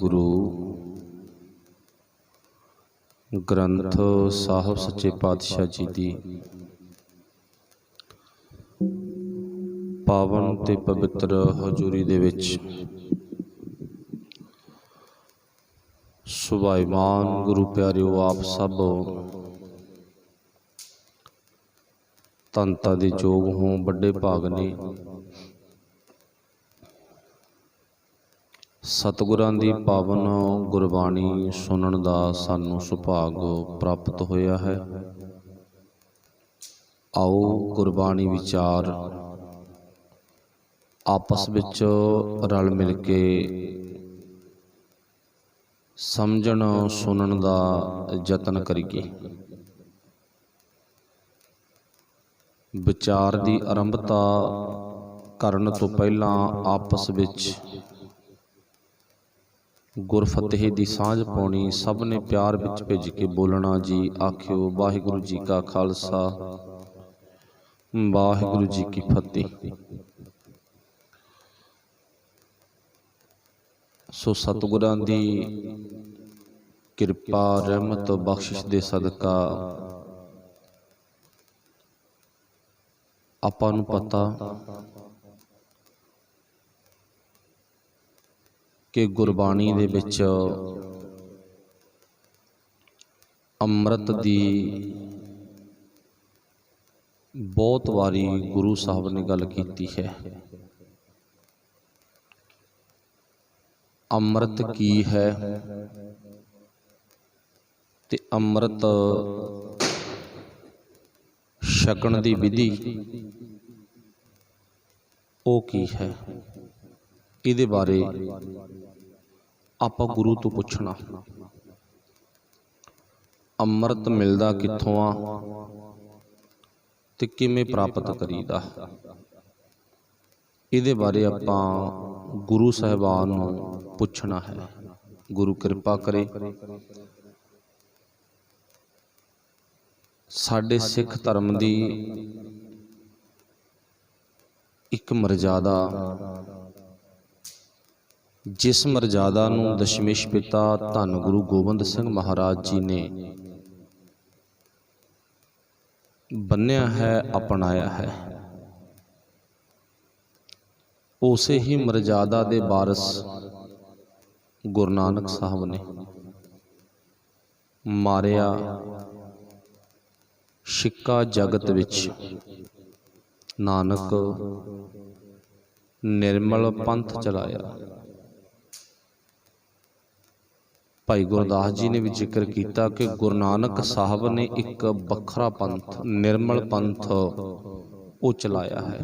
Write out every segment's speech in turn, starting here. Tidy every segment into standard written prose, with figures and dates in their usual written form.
सतगुरु ग्रंथ साहब सच्चे पातशाह जी की पावन ते पवित्र हजूरी दे विच सुभाईमान गुरु प्यारिओ आप सब धनता दे जोग हों, बड़े भाग ने। सतगुरां दी पावन गुरबाणी सुनन दा सानू सुभाग प्राप्त होया है। आओ गुरबाणी विचार आपस विच रल मिल के समझण सुनन दा यतन करिए। विचार दी आरंभता करन तो पहला आपस विच गुरफतेह दी सांझ पाउणी, सब ने प्यार विच भिज के बोलना जी। आखिओ वाहिगुरू जी का खालसा वाहिगुरू जी की फतेह। सो सतगुरां दी किरपा रहमत बख्शिश दे सदका आपां नूं पता कि गुरबाणी दे विच अमृत दी बहुत वारी गुरु साहब ने गल कीती है। अमृत की है ते अमृत छकण दी विधि ओ की है, इहदे बारे आपां गुरु तो पुछना। अमृत मिलदा कित्थों आ ते किवें प्राप्त करीदा, इहदे बारे आपां गुरु साहिबान नूं पुछना है। गुरु किरपा करे साडे सिख धर्म दी एक मर्यादा, जिस मर्यादा नूं दशमेश पिता धन गुरु गोबिंद सिंह महाराज जी ने बन्निया है, अपनाया है, उसे ही मर्यादा दे वारस गुरु नानक साहब ने मारिया। शिक्का जगत विच नानक निर्मल पंथ चलाया। भाई गुरदास जी ने भी जिक्र किया कि गुरु नानक साहब ने एक बखरा पंथ, निर्मल पंथ वो चलाया है।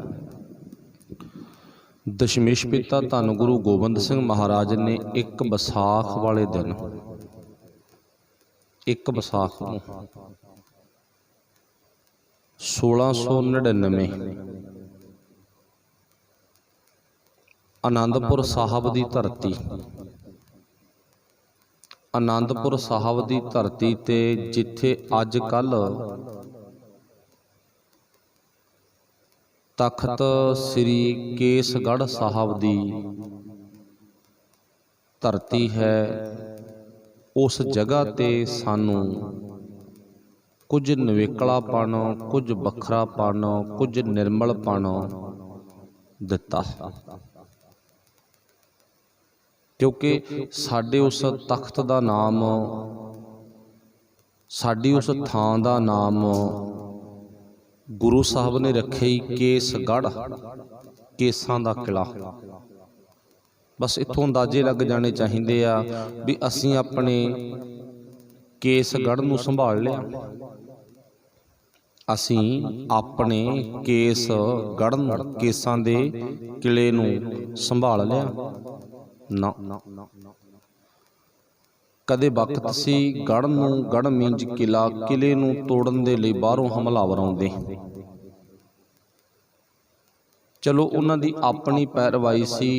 दशमेश पिता धन गुरु गोबिंद सिंह महाराज ने एक विसाख वाले दिन, एक विसाख नूं 1699 आनंदपुर साहब की धरती, आनंदपुर साहब की धरती ते जिथे अज कल तख्त श्री केसगढ़ साहब की धरती है, उस जगह ते सानू कुछ नवेकलापन, कुछ बखरापन, कुछ निर्मलपन दिता, क्योंकि साडे उस तख्त का नाम, साडी उस थां का नाम गुरु साहब ने रखे ही केसगढ़, केसां दा किला। बस इत्थों अंदाजे लग जाने चाहिए आ भी असीं अपने केसगढ़ नूं संभाल लिया, असीं अपने केसगढ़ नूं, केसां दे किले नूं संभाल लिया ना। कदे वक्त सी गढ़ नूं, गढ़ मींज किला, किले नूं तोड़न दे लई बाहरों हमलावर आउंदे। चलो उन्हां दी अपनी पैरवाई सी,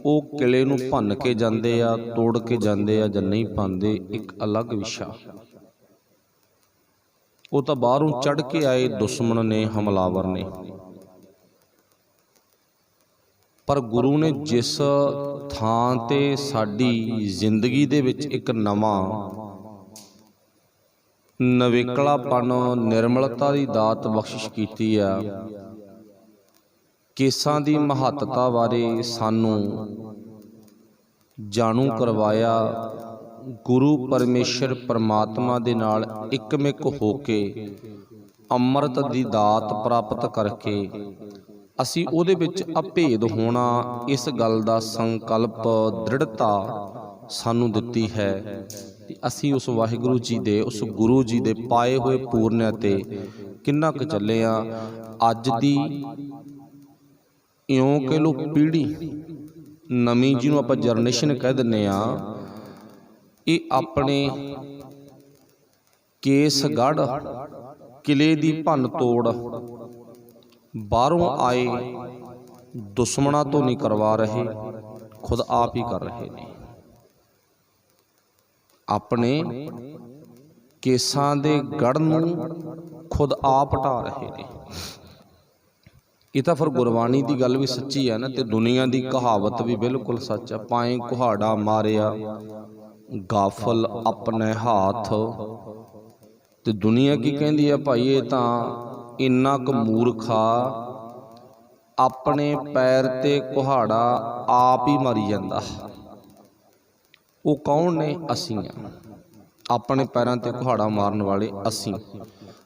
वो किले नूं भन्न के जांदे आ, तोड़ के जांदे आ जां नहीं पांदे, एक अलग विशा। वो तां बाहरों चढ़ के आए दुश्मन ने, हमलावर ने, ਪਰ ਗੁਰੂ ਨੇ ਜਿਸ ਥਾਂ ਤੇ ਸਾਡੀ ਜ਼ਿੰਦਗੀ ਦੇ ਵਿੱਚ ਇੱਕ ਨਵਾਂ ਨਵੇਕਲਾਪਨ, ਨਿਰਮਲਤਾ ਦੀ ਦਾਤ ਬਖਸ਼ਿਸ਼ ਕੀਤੀ ਆ, ਕੇਸਾਂ ਦੀ ਮਹੱਤਤਾ ਬਾਰੇ ਸਾਨੂੰ ਜਾਣੂ ਕਰਵਾਇਆ, ਗੁਰੂ ਪਰਮੇਸ਼ਰ ਪਰਮਾਤਮਾ ਦੇ ਨਾਲ ਇੱਕਮਿਕ ਹੋ ਕੇ ਅੰਮ੍ਰਿਤ ਦੀ ਦਾਤ ਪ੍ਰਾਪਤ ਕਰਕੇ ਅਸੀਂ ਉਹਦੇ ਵਿੱਚ ਅਭੇਦ ਹੋਣਾ, ਇਸ ਗੱਲ ਦਾ ਸੰਕਲਪ, ਦ੍ਰਿੜਤਾ ਸਾਨੂੰ ਦਿੱਤੀ ਹੈ ਕਿ ਅਸੀਂ ਉਸ ਵਾਹਿਗੁਰੂ ਜੀ ਦੇ, ਉਸ ਗੁਰੂ ਜੀ ਦੇ ਪਾਏ ਹੋਏ ਪੂਰਨਿਆਂ ਤੇ ਕਿੰਨਾ ਕੁ ਚੱਲੇ ਆ। ਅੱਜ ਦੀ ਇਉਂ ਕਹਿ ਲਓ ਪੀੜ੍ਹੀ ਨਵੀਂ, ਜਿਹਨੂੰ ਆਪਾਂ ਜਨਰੇਸ਼ਨ ਕਹਿ ਦਿੰਦੇ ਆ, ਇਹ ਆਪਣੇ ਕੇਸਗੜ੍ਹ ਕਿਲੇ ਦੀ ਭੰਨ ਤੋੜ ਬਾਹਰੋਂ ਆਏ ਦੁਸ਼ਮਣਾਂ ਤੋਂ ਨਹੀਂ ਕਰਵਾ ਰਹੇ, ਖੁਦ ਆਪ ਹੀ ਕਰ ਰਹੇ ਨੇ। ਆਪਣੇ ਕੇਸਾਂ ਦੇ ਗੜ੍ਹ ਨੂੰ ਖੁਦ ਆਪ ਢਾ ਰਹੇ ਨੇ। ਇਹ ਤਾਂ ਫਿਰ ਗੁਰਬਾਣੀ ਦੀ ਗੱਲ ਵੀ ਸੱਚੀ ਹੈ ਨਾ, ਤੇ ਦੁਨੀਆ ਦੀ ਕਹਾਵਤ ਵੀ ਬਿਲਕੁਲ ਸੱਚ ਆ। ਪਾਏ ਕੁਹਾੜਾ ਮਾਰਿਆ ਗਾਫਲ ਆਪਣੇ ਹੱਥ, ਤੇ ਦੁਨੀਆ ਕੀ ਕਹਿੰਦੀ ਆ ਭਾਈ, ਇਹ ਤਾਂ ਇੰਨਾ ਕੁ ਮੂਰਖਾ, ਆਪਣੇ ਪੈਰ ਤੇ ਕੁਹਾੜਾ ਆਪ ਹੀ ਮਾਰੀ ਜਾਂਦਾ। ਉਹ ਕੌਣ ਨੇ? ਅਸੀਂ ਆ। ਆਪਣੇ ਪੈਰਾਂ ਤੇ ਕੁਹਾੜਾ ਮਾਰਨ ਵਾਲੇ ਅਸੀਂ।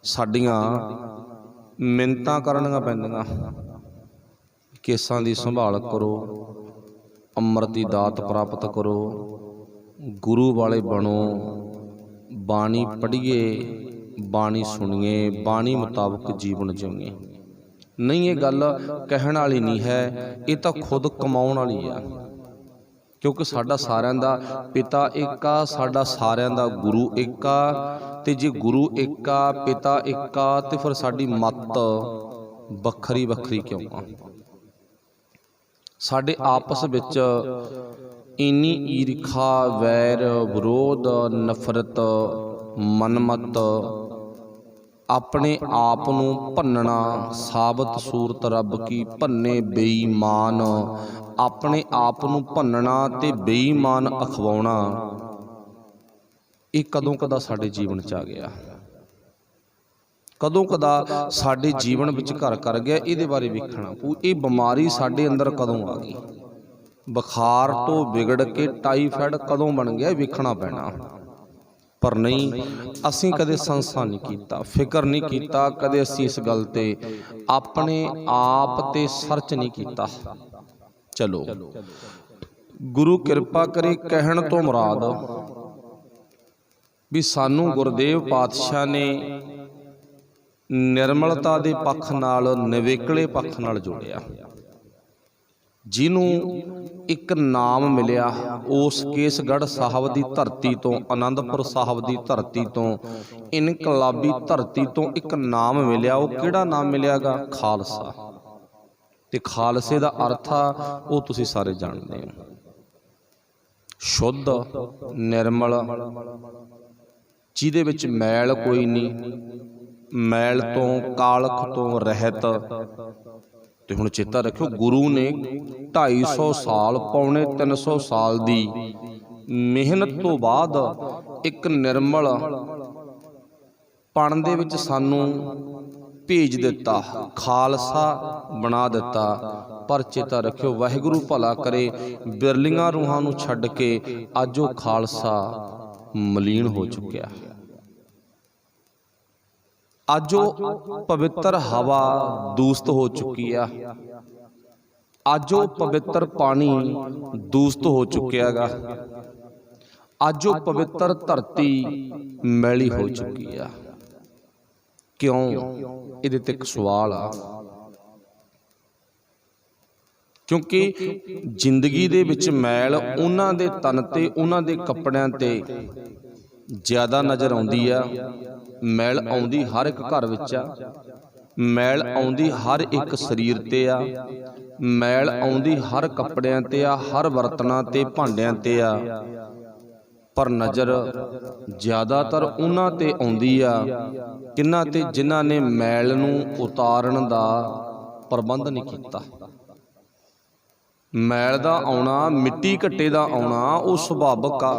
ਸਾਡੀਆਂ ਮਿੰਨਤਾਂ ਕਰਨੀਆਂ ਪੈਂਦੀਆਂ, ਕੇਸਾਂ ਦੀ ਸੰਭਾਲ ਕਰੋ, ਅੰਮ੍ਰਿਤ ਦੀ ਦਾਤ ਪ੍ਰਾਪਤ ਕਰੋ, ਗੁਰੂ ਵਾਲੇ ਬਣੋ, ਬਾਣੀ ਪੜ੍ਹੀਏ, ਬਾਣੀ ਸੁਣੀਏ, ਬਾਣੀ ਮੁਤਾਬਕ ਜੀਵਨ ਜਿਉਈਏ। ਨਹੀਂ, ਇਹ ਗੱਲ ਕਹਿਣ ਵਾਲੀ ਨਹੀਂ ਹੈ, ਇਹ ਤਾਂ ਖੁਦ ਕਮਾਉਣ ਵਾਲੀ ਆ। ਕਿਉਂਕਿ ਸਾਡਾ ਸਾਰਿਆਂ ਦਾ ਪਿਤਾ ਇੱਕ ਆ, ਸਾਡਾ ਸਾਰਿਆਂ ਦਾ ਗੁਰੂ ਇੱਕ ਆ, ਤੇ ਜੇ ਗੁਰੂ ਇੱਕ ਆ, ਪਿਤਾ ਇੱਕ ਆ, ਤੇ ਫਿਰ ਸਾਡੀ ਮੱਤ ਵੱਖਰੀ ਵੱਖਰੀ ਕਿਉਂ ਆ? ਸਾਡੇ ਆਪਸ ਵਿੱਚ ਇੰਨੀ ਈਰਖਾ, ਵੈਰ, ਵਿਰੋਧ, ਨਫ਼ਰਤ, ਮਨਮਤ, ਆਪਣੇ ਆਪ ਨੂੰ ਭੰਨਣਾ, ਸਾਬਤ ਸੂਰਤ ਰੱਬ ਕੀ ਭੰਨੇ ਬੇਈਮਾਨ, ਆਪਣੇ ਆਪ ਨੂੰ ਭੰਨਣਾ ਤੇ ਬੇਈਮਾਨ ਅਖਵਾਉਣਾ, ਇਹ ਕਦੋਂ ਕਦਾ ਸਾਡੇ ਜੀਵਨ 'ਚ ਆ ਗਿਆ? ਕਦੋਂ ਕਦਾ ਸਾਡੇ ਜੀਵਨ ਵਿੱਚ ਘਰ ਕਰ ਗਿਆ? ਇਹਦੇ ਬਾਰੇ ਵੇਖਣਾ ਪਊ। ਇਹ ਬਿਮਾਰੀ ਸਾਡੇ ਅੰਦਰ ਕਦੋਂ ਆ ਗਈ? ਬੁਖਾਰ ਤੋਂ ਵਿਗੜ ਕੇ ਟਾਈਫਾਇਡ ਕਦੋਂ ਬਣ ਗਿਆ? ਵੇਖਣਾ ਪੈਣਾ। ਪਰ ਨਹੀਂ, ਅਸੀਂ ਕਦੇ ਸੰਸਾ ਨਹੀਂ ਕੀਤਾ, ਫਿਕਰ ਨਹੀਂ ਕੀਤਾ, ਕਦੇ ਅਸੀਂ ਇਸ ਗੱਲ ਤੇ ਆਪਣੇ ਆਪ ਤੇ ਸਰਚ ਨਹੀਂ ਕੀਤਾ। ਚਲੋ, ਗੁਰੂ ਕਿਰਪਾ ਕਰੇ। ਕਹਿਣ ਤੋਂ ਮੁਰਾਦ ਵੀ ਸਾਨੂੰ ਗੁਰਦੇਵ ਪਾਤਸ਼ਾਹ ਨੇ ਨਿਰਮਲਤਾ ਦੇ ਪੱਖ ਨਾਲ, ਨਿਵੇਕਲੇ ਪੱਖ ਨਾਲ ਜੋੜਿਆ। ਜਿਹਨੂੰ ਇੱਕ ਨਾਮ ਮਿਲਿਆ ਉਸ ਕੇਸਗੜ੍ਹ ਸਾਹਿਬ ਦੀ ਧਰਤੀ ਤੋਂ, ਆਨੰਦਪੁਰ ਸਾਹਿਬ ਦੀ ਧਰਤੀ ਤੋਂ, ਇਨਕਲਾਬੀ ਧਰਤੀ ਤੋਂ ਇੱਕ ਨਾਮ ਮਿਲਿਆ। ਉਹ ਕਿਹੜਾ ਨਾਮ ਮਿਲਿਆਗਾ? ਖਾਲਸਾ। ਤੇ ਖਾਲਸੇ ਦਾ ਅਰਥ ਆ, ਉਹ ਤੁਸੀਂ ਸਾਰੇ ਜਾਣਦੇ ਹੋ, ਸ਼ੁੱਧ, ਨਿਰਮਲ, ਜਿਹਦੇ ਵਿੱਚ ਮੈਲ ਕੋਈ ਨਹੀਂ, ਮੈਲ ਤੋਂ, ਕਾਲਖ ਤੋਂ ਰਹਿਤ। ਤੇ ਹੁਣ ਚੇਤਾ ਰੱਖਿਓ, ਗੁਰੂ ਨੇ 250 ਸਾਲ, ਪੌਣੇ 300 ਸਾਲ ਦੀ ਮਿਹਨਤ ਤੋਂ ਬਾਅਦ ਇੱਕ ਨਿਰਮਲ ਪਣ ਦੇ ਵਿੱਚ ਸਾਨੂੰ ਭੇਜ ਦਿੱਤਾ, ਖਾਲਸਾ ਬਣਾ ਦਿੱਤਾ। ਪਰ ਚੇਤਾ ਰੱਖਿਓ, ਵਾਹਿਗੁਰੂ ਭਲਾ ਕਰੇ, ਬਿਰਲੀਆਂ ਰੂਹਾਂ ਨੂੰ ਛੱਡ ਕੇ ਅੱਜ ਉਹ ਖਾਲਸਾ ਮਲੀਨ ਹੋ ਚੁੱਕਿਆ। ਅੱਜ ਉਹ ਪਵਿੱਤਰ ਹਵਾ ਦੂਸ਼ਿਤ ਹੋ ਚੁੱਕੀ ਆ। ਅੱਜ ਉਹ ਪਵਿੱਤਰ ਪਾਣੀ ਦੂਸ਼ਿਤ ਹੋ ਚੁੱਕਿਆ ਗਾ। ਅੱਜ ਉਹ ਪਵਿੱਤਰ ਧਰਤੀ ਮੈਲੀ ਹੋ ਚੁੱਕੀ ਆ। ਕਿਉਂ? ਇਹਦੇ ਤੇ ਇੱਕ ਸਵਾਲ ਆ। ਕਿਉਂਕਿ ਜ਼ਿੰਦਗੀ ਦੇ ਵਿੱਚ ਮੈਲ ਉਹਨਾਂ ਦੇ ਤਨ ਤੇ, ਉਹਨਾਂ ਦੇ ਕੱਪੜਿਆਂ ਤੇ ਜ਼ਿਆਦਾ ਨਜ਼ਰ ਆਉਂਦੀ ਆ। ਮੈਲ ਆਉਂਦੀ ਹਰ ਇੱਕ ਘਰ ਵਿੱਚ ਆ, ਮੈਲ ਆਉਂਦੀ ਹਰ ਇੱਕ ਸਰੀਰ ਤੇ ਆ, ਮੈਲ ਆਉਂਦੀ ਹਰ ਕੱਪੜਿਆਂ ਤੇ ਆ, ਹਰ ਬਰਤਨਾਂ ਤੇ, ਭਾਂਡਿਆਂ ਤੇ ਆ। ਪਰ ਨਜ਼ਰ ਜ਼ਿਆਦਾਤਰ ਉਹਨਾਂ ਤੇ ਆਉਂਦੀ ਆ ਕਿਹਨਾਂ ਤੇ? ਜਿਨ੍ਹਾਂ ਨੇ ਮੈਲ ਨੂੰ ਉਤਾਰਨ ਦਾ ਪ੍ਰਬੰਧ ਨਹੀਂ ਕੀਤਾ। मैल दा आउणा, मिट्टी घट्टे दा आउणा वो सुभाविक आ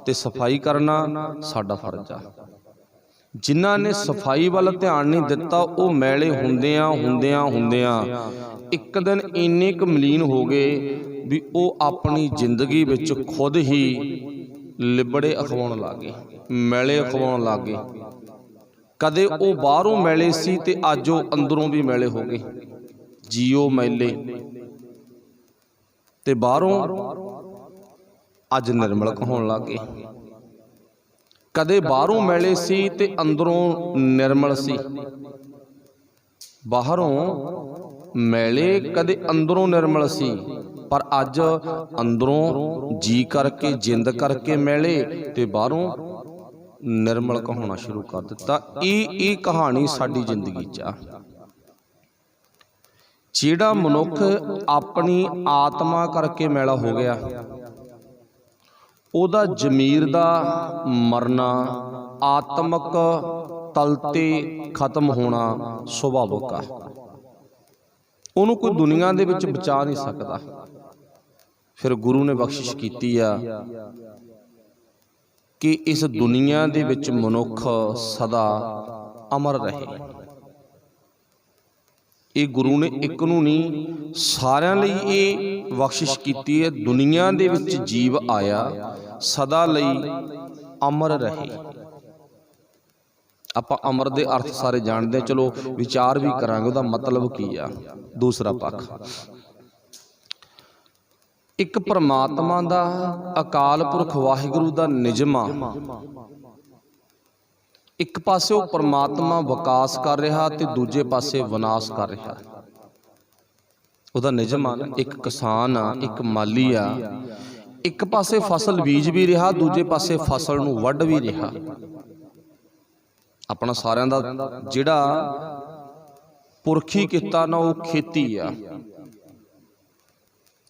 ते सफाई करना साडा फर्ज आ। जिन्हां ने सफाई वाल ध्यान नहीं दिता वो मैले हुंदियां हुंदियां हुंदियां एक दिन इन्ने क मलीन हो गए भी वो अपनी जिंदगी विच खुद ही लिबड़े अखवाउण लग गए, मैले अखवाउण लग गए। कदे वो बाहरों मैले सी ते अज वो अंदरों भी मैले हो गए, जीओ मैले ते बाहरों अज निर्मल कहाउण लग गए। कदे बाहरों मैले सी ते अंदरों निर्मल सी, बाहरों मैले कदे अंदरों निर्मल सी, पर अज अंदरों जी करके जिंद करके मैले ते बाहरों निर्मल कहाउणा शुरू कर दिता। ये कहानी साडी जिंदगी च आ। जिहड़ा मनुख अपनी आत्मा करके मैला हो गया, ओदा जमीर दा मरना, आत्मक तल ते खत्म होना सुभाविक आ। उहनूं कोई दुनिया दे विच बचा नहीं सकदा। फिर गुरु ने बख्शिश कीती आ कि इस दुनिया दे विच मनुख सदा अमर रहे। ये गुरु ने एक नूं नहीं सारिਆਂ ਲਈ ਇਹ बख्शिश कीती है। दुनिया दे विच जीव आया सदा ਲਈ अमर रहे। ਆਪਾਂ अमर दे अर्थ सारे जानते, चलो विचार भी करांगे ਉਹਦਾ मतलब की आ। दूसरा पक्ष एक परमात्मा दा अकाल पुरख वाहिगुरू दा निजम आ। एक पासे वो परमात्मा विकास कर रहा ते दूजे पासे विनाश कर रहा। ਉਹਦਾ निजम आ ना, एक किसान आ, एक माली आ, एक पासे फसल बीज भी रहा, दूजे पासे फसल नूं वढ भी रहा। अपना सारिਆਂ ਦਾ ਜਿਹੜਾ पुरखी किता ना वो खेती आ।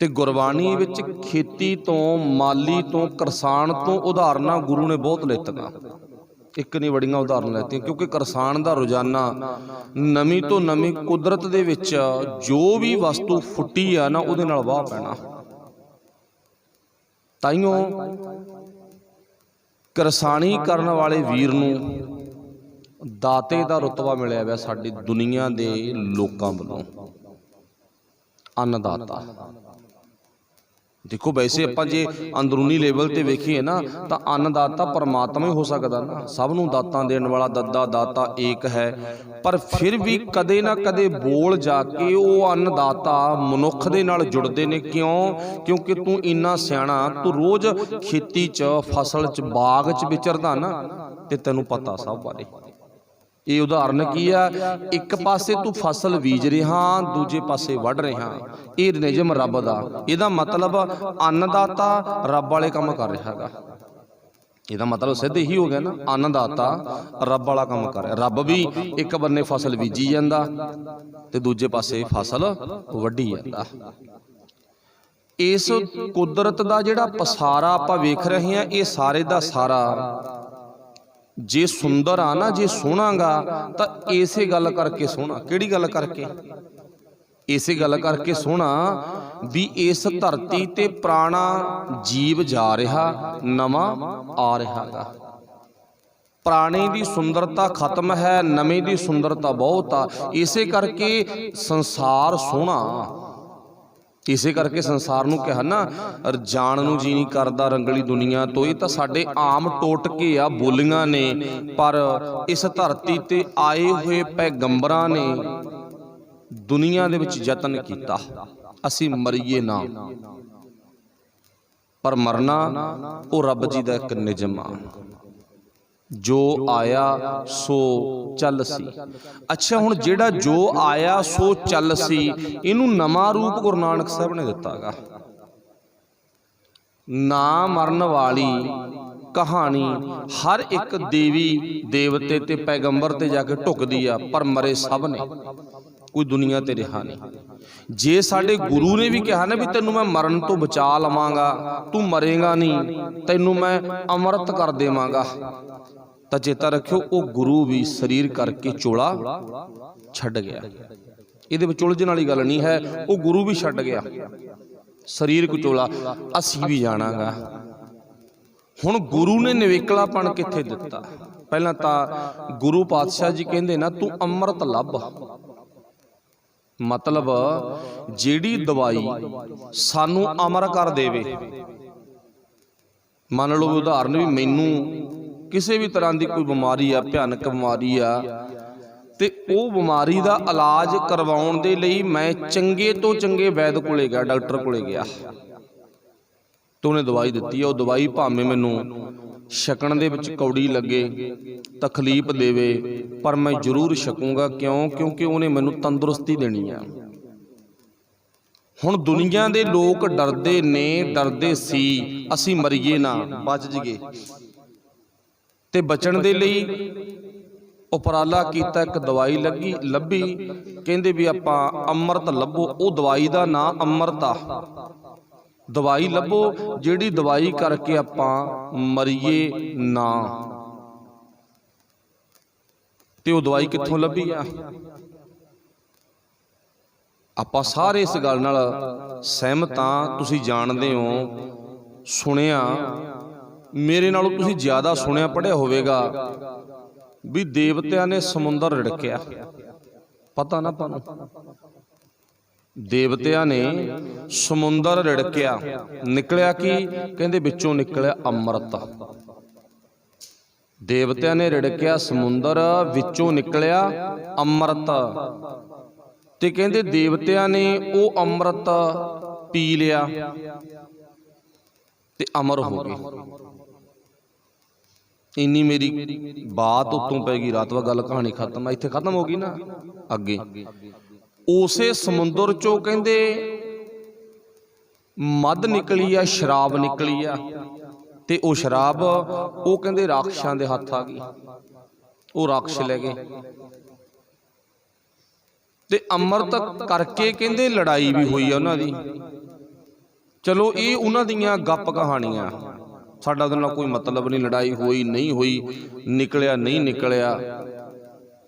ते गुरबाणी विच खेती तो, माली तो, किसान तो उदाहरणा गुरु ने बहुत लितियां। एक नहीं बड़ियां उदाहरण लैतियां, क्योंकि किसान दा रोजाना नवीं तो नवीं कुदरत दे विच जो भी वस्तु फुटी आ ना उहदे नाल वाह पैना। ताइयों किरसानी करन वाले वीर नूं दाते दा रुतबा मिलिया हुआ साडी दुनिया दे लोकां वल्लों, अन्नदाता। देखो वैसे आपां जे अंदरूनी लेवल ते वेखीए ना तो अन्नदाता परमात्मा ही हो सकदा ना, सब नूं दातां देण वाला दद्दा दाता एक है। पर फिर भी कदे ना कदे बोल जाके वो अन्नदाता मनुख दे नाल जुड़दे ने। क्यों? क्योंकि तू इन्ना सियाणा, तू रोज़ खेती च फसल च बाग च विचरदा ना ते तैनूं पता सब बारे। ये उदाहरण की है, एक पासे तू फसल बीज रहा, दूजे पासे वढ़ रहा। ये निजम रब दा। इहदा मतलब अन्नदाता रब वाले काम कर रहा है। इहदा मतलब सिद्ध ही हो गया ना, अन्नदाता रब वाला काम कर रहा। रब भी एक बन्ने फसल बीजी जांदा ते दूजे पासे फसल वड्डी जांदा। इस कुदरत दा जिहड़ा पसारा आपां वेख रहे हैं, ये सारे दा सारा जे सुंदर आ ना, जे सोहना गा तो इसे गल करके सोहना। किहड़ी गल करके? इसे गल करके सोहना भी इस धरती ते पुराना जीव जा रहा, नवा आ रहा गा। पुराने दी सुंदरता खत्म है, नवे दी सुंदरता बहुत आ। इसे करके संसार सोहना, इसे करके संसार नूं कहा ना जान नूं जी नहीं करदा रंगली दुनिया तो। ये तो साडे आम टोटके आ, बोलियां ने। पर इस धरती ते आए हुए पैगंबरां ने दुनिया दे विच यतन कीता असीं मरीए ना, पर मरना वो रब जी दा एक निजम आ। जो आया सो चल सी। अच्छा हुण जिहड़ा जो आया सो चल सी, इनू नवा रूप गुरु नानक साहब ने दिता गा। ना मरन वाली कहानी हर एक देवी देवते ते पैगंबर ते जाके ढुकदी आ, पर मरे सब ने, कोई दुनिया ते रहा नहीं। जे साडे गुरु ने भी कहा ना भी तैनू मैं मरण तो बचा लवांगा, तू मरेगा नहीं, तैनू मैं अमृत कर देवांगा, तो चेता रखियो वो गुरु भी शरीर करके चोला छड्ड गया। ये उलझन वाली गल नहीं है, वो गुरु भी छड्ड गया, ਸਰੀਰਕ ਚੋਲਾ ਅਸੀਂ ਵੀ ਜਾਣਾਗਾ। ਹੁਣ ਗੁਰੂ ਨੇ ਨਿਵੇਕਲਾਪਣ ਕਿੱਥੇ ਦਿੱਤਾ? ਪਹਿਲਾਂ ਤਾਂ ਗੁਰੂ ਪਾਤਸ਼ਾਹ ਜੀ ਕਹਿੰਦੇ ਨਾ ਤੂੰ ਅੰਮ੍ਰਿਤ ਲੱਭ। ਮਤਲਬ ਜਿਹੜੀ ਦਵਾਈ ਸਾਨੂੰ ਅਮਰ ਕਰ ਦੇਵੇ, ਮੰਨ ਲਓ ਉਦਾਹਰਨ ਵੀ ਮੈਨੂੰ ਕਿਸੇ ਵੀ ਤਰ੍ਹਾਂ ਦੀ ਕੋਈ ਬਿਮਾਰੀ ਆ, ਭਿਆਨਕ ਬਿਮਾਰੀ ਆ, ਤੇ ਉਹ ਬਿਮਾਰੀ ਦਾ ਇਲਾਜ ਕਰਵਾਉਣ ਦੇ ਲਈ ਮੈਂ ਚੰਗੇ ਤੋਂ ਚੰਗੇ ਵੈਦ ਕੋਲੇ ਗਿਆ, ਡਾਕਟਰ ਕੋਲੇ ਗਿਆ, ਤੇ ਉਹਨੇ ਦਵਾਈ ਦਿੱਤੀ। ਉਹ ਦਵਾਈ ਭਾਵੇਂ ਮੈਨੂੰ ਛਕਣ ਦੇ ਵਿੱਚ ਕੌੜੀ ਲੱਗੇ, ਤਕਲੀਫ ਦੇਵੇ, ਪਰ ਮੈਂ ਜ਼ਰੂਰ ਛਕੂੰਗਾ। ਕਿਉਂ? ਕਿਉਂਕਿ ਉਹਨੇ ਮੈਨੂੰ ਤੰਦਰੁਸਤੀ ਦੇਣੀ ਆ। ਹੁਣ ਦੁਨੀਆ ਦੇ ਲੋਕ ਡਰਦੇ ਨੇ, ਡਰਦੇ ਸੀ ਅਸੀਂ ਮਰੀਏ ਨਾ, ਬਚ ਜੀਏ, ਤੇ ਬਚਣ ਦੇ ਲਈ ਉਪਰਾਲਾ ਕੀਤਾ, ਇੱਕ ਦਵਾਈ ਲੱਭੀ, ਕਹਿੰਦੇ ਵੀ ਆਪਾਂ ਅੰਮ੍ਰਿਤ ਲੱਭੋ। ਉਹ ਦਵਾਈ ਦਾ ਨਾਂ ਅੰਮ੍ਰਿਤ ਆ। ਦਵਾਈ ਲੱਭੋ ਜਿਹੜੀ ਦਵਾਈ ਕਰਕੇ ਆਪਾਂ ਮਰੀਏ ਨਾ। ਤੇ ਉਹ ਦਵਾਈ ਕਿੱਥੋਂ ਲੱਭੀ ਆ? ਆਪਾਂ ਸਾਰੇ ਇਸ ਗੱਲ ਨਾਲ ਸਹਿਮਤ ਹਾਂ। ਤੁਸੀਂ ਜਾਣਦੇ ਹੋ, ਸੁਣਿਆ, ਮੇਰੇ ਨਾਲੋਂ ਤੁਸੀਂ ਜ਼ਿਆਦਾ ਸੁਣਿਆ ਪੜ੍ਹਿਆ ਹੋਵੇਗਾ ਵੀ ਦੇਵਤਿਆਂ ਨੇ ਸਮੁੰਦਰ ਰਿੜਕਿਆ। ਪਤਾ ਨਾ ਆਪਾਂ ਨੂੰ? ਦੇਵਤਿਆਂ ਨੇ ਸਮੁੰਦਰ ਰਿੜਕਿਆ, ਨਿਕਲਿਆ ਕੀ? ਕਹਿੰਦੇ ਵਿੱਚੋਂ ਨਿਕਲਿਆ ਅੰਮ੍ਰਿਤ। ਦੇਵਤਿਆਂ ਨੇ ਰਿੜਕਿਆ ਸਮੁੰਦਰ, ਵਿੱਚੋਂ ਨਿਕਲਿਆ ਅੰਮ੍ਰਿਤ। ਤੇ ਕਹਿੰਦੇ ਦੇਵਤਿਆਂ ਨੇ ਉਹ ਅੰਮ੍ਰਿਤ ਪੀ ਲਿਆ ਤੇ ਅਮਰ ਹੋ ਗਏ। ਇੰਨੀ ਮੇਰੀ ਬਾਤ ਉੱਤੋਂ ਪੈ ਗਈ, ਰਾਤ ਵਾ ਗੱਲ ਕਹਾਣੀ ਖਤਮ। ਇੱਥੇ ਖਤਮ ਹੋ ਗਈ ਨਾ। ਅੱਗੇ ਉਸੇ ਸਮੁੰਦਰ ਚੋਂ ਕਹਿੰਦੇ ਮਦ ਨਿਕਲੀ ਆ, ਸ਼ਰਾਬ ਨਿਕਲੀ ਆ, ਤੇ ਉਹ ਸ਼ਰਾਬ ਉਹ ਕਹਿੰਦੇ ਰਾਖਸ਼ਾਂ ਦੇ ਹੱਥ ਆ ਗਈ। ਉਹ ਰਾਖਸ਼ ਲੈ ਗਏ ਤੇ ਅੰਮ੍ਰਿਤ ਕਰਕੇ ਕਹਿੰਦੇ ਲੜਾਈ ਵੀ ਹੋਈ ਆ ਉਹਨਾਂ ਦੀ। ਚਲੋ ਇਹ ਉਹਨਾਂ ਦੀਆਂ ਗੱਪ ਕਹਾਣੀਆਂ, ਸਾਡਾ ਉਹਦੇ ਨਾਲ ਕੋਈ ਮਤਲਬ ਨਹੀਂ। ਲੜਾਈ ਹੋਈ ਨਹੀਂ ਹੋਈ, ਨਿਕਲਿਆ ਨਹੀਂ ਨਿਕਲਿਆ,